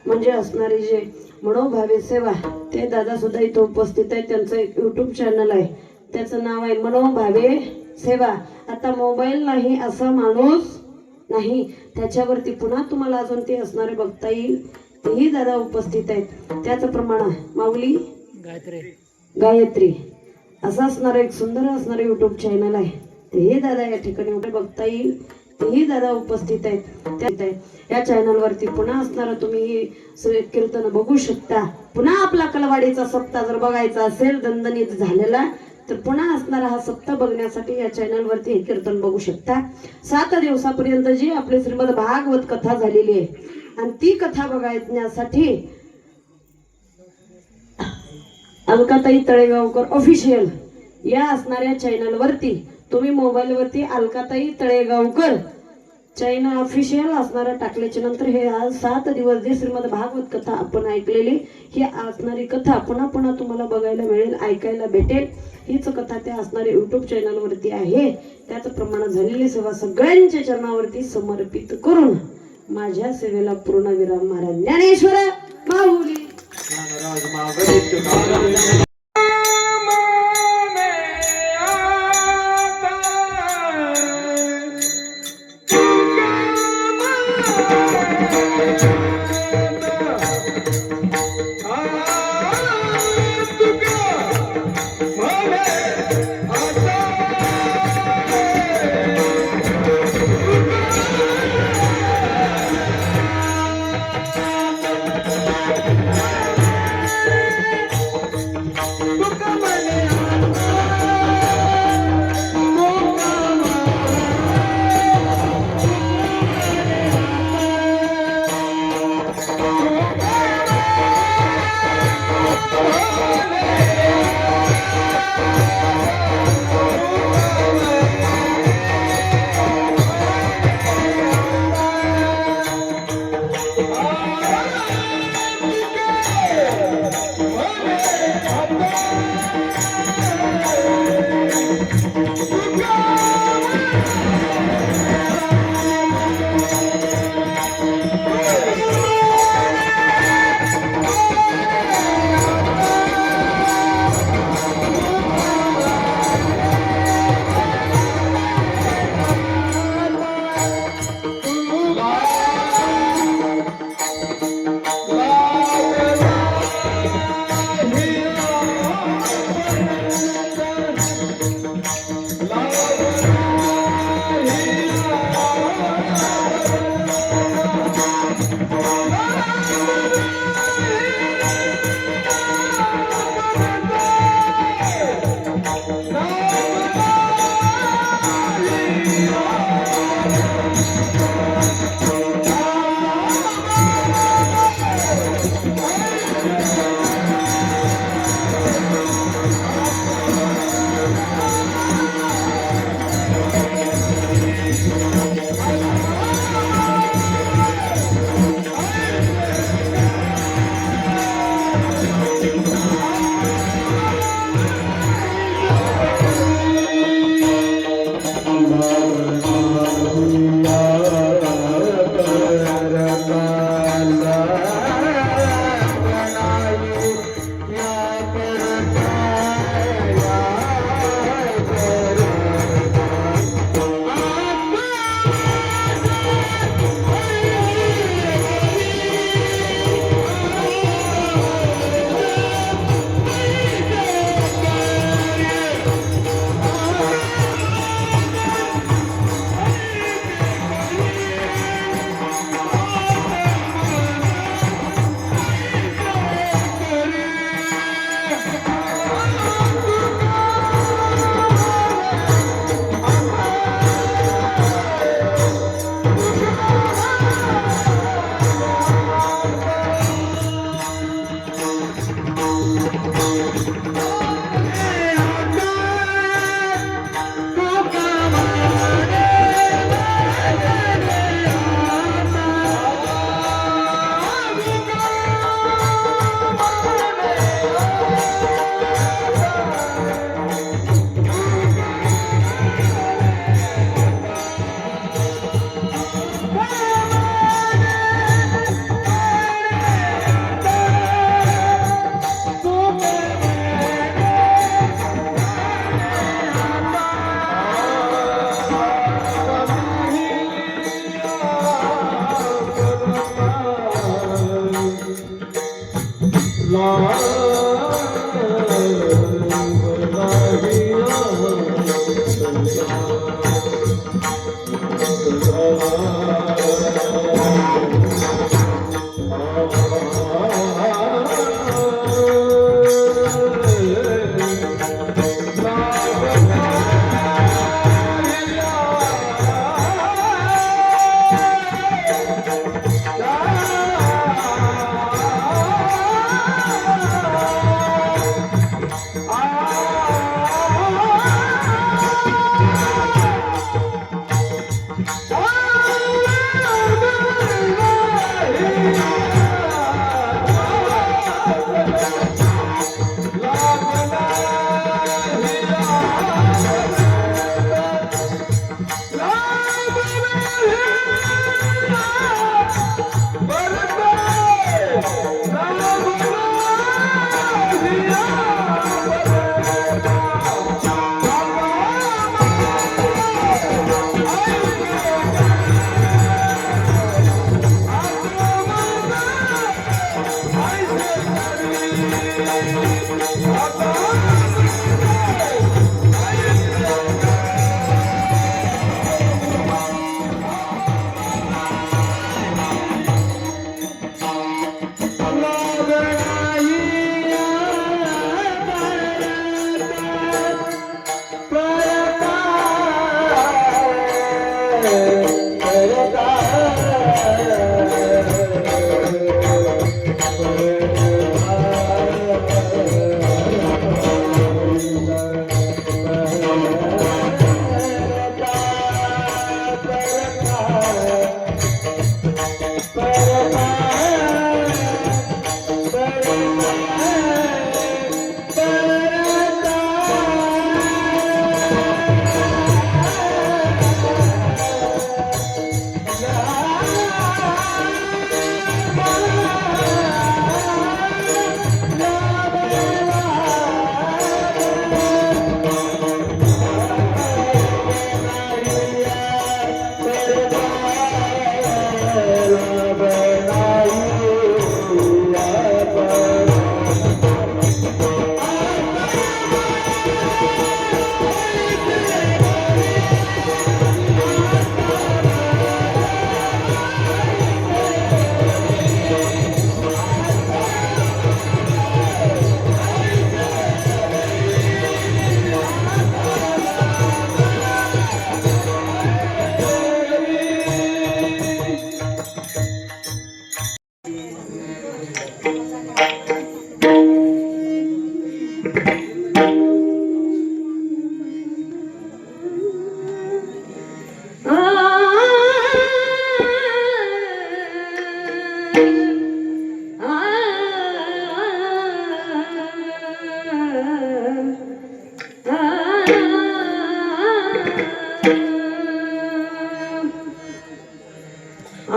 म्हणजे असणारी जे मनोभावे सेवा, ते दादा सुद्धा इथं उपस्थित आहे. त्यांचं एक YouTube चॅनल आहे, त्याचं नाव आहे मनोभावे सेवा. आता मोबाईल नाही असा माणूस नाही, त्याच्यावरती पुन्हा तुम्हाला अजून ते असणारे बघता येईल. तेही दादा उपस्थित आहेत. त्याचप्रमाणे माऊली गायत्री असं असणारं एक सुंदर असणारे YouTube चॅनल आहे, तेही दादा या ठिकाणी बघता येईल. तेही दादा उपस्थित आहेत. या चॅनल वरती पुन्हा असणारा तुम्ही कीर्तन बघू शकता. पुन्हा आपला कलवाडीचा सप्ताह जर बघायचा असेल दणदणीत झालेला तर पुन्हा असणारा हा सप्ताह बघण्यासाठी या चॅनल वरती हे कीर्तन बघू शकता. 7 दिवसापर्यंत जी आपली श्रीमद भागवत कथा झालेली आहे आणि ती कथा बघण्यासाठी अलकाताई तळेगावकर ऑफिशियल या असणाऱ्या चॅनल वरती तुम्ही मोबाईल वरती अलकाताई तळेगावकर चॅनल ऑफिशियल असणारा टाकल्याच्या नंतर हे आज 7 दिवस जे श्रीमद भागवत कथा आपण ऐकलेली ही असणारी कथा पुन्हा पुन्हा तुम्हाला बघायला मिळेल, ऐकायला भेटेल. हीच कथा त्या असणाऱ्या YouTube चॅनल वरती आहे. त्याचप्रमाणे झालेली सेवा सगळ्यांच्या चरणावरती समर्पित करून माझ्या सेवेला पूर्ण विराम महाराज ज्ञानेश्वर माऊली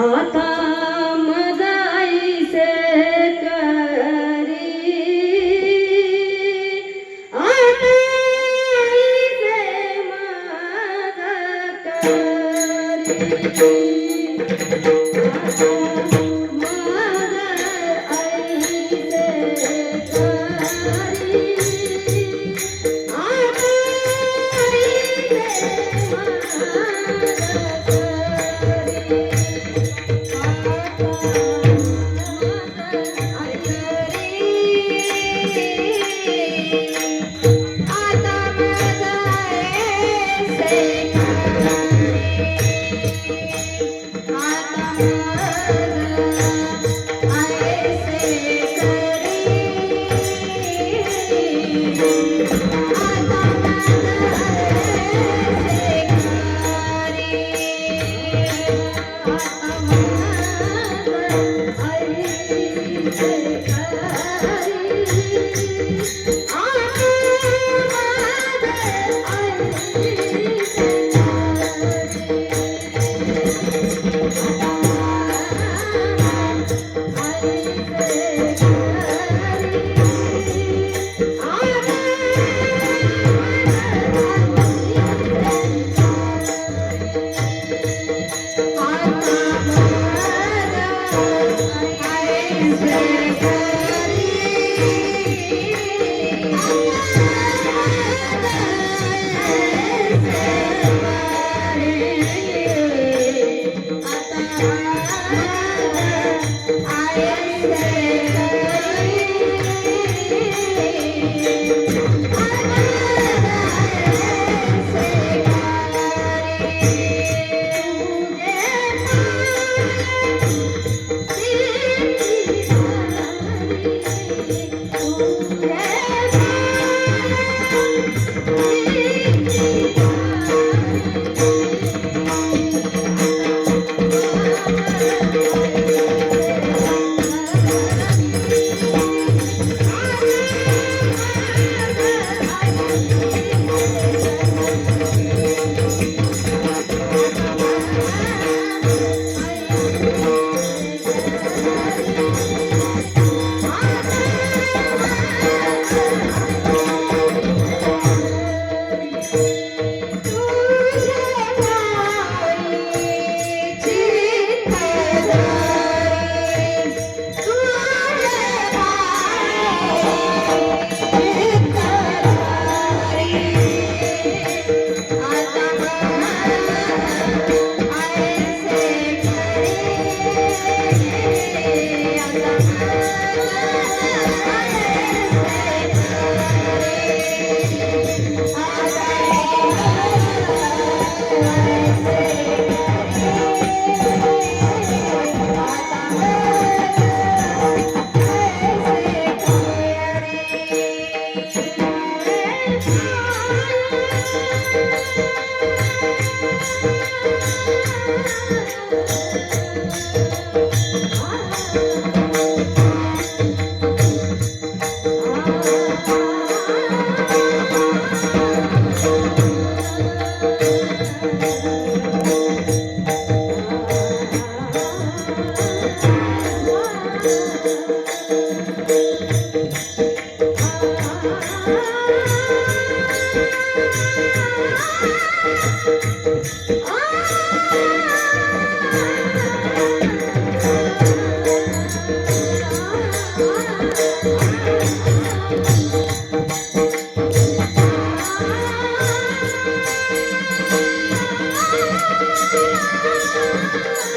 आता मदाईसे करी आता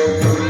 रे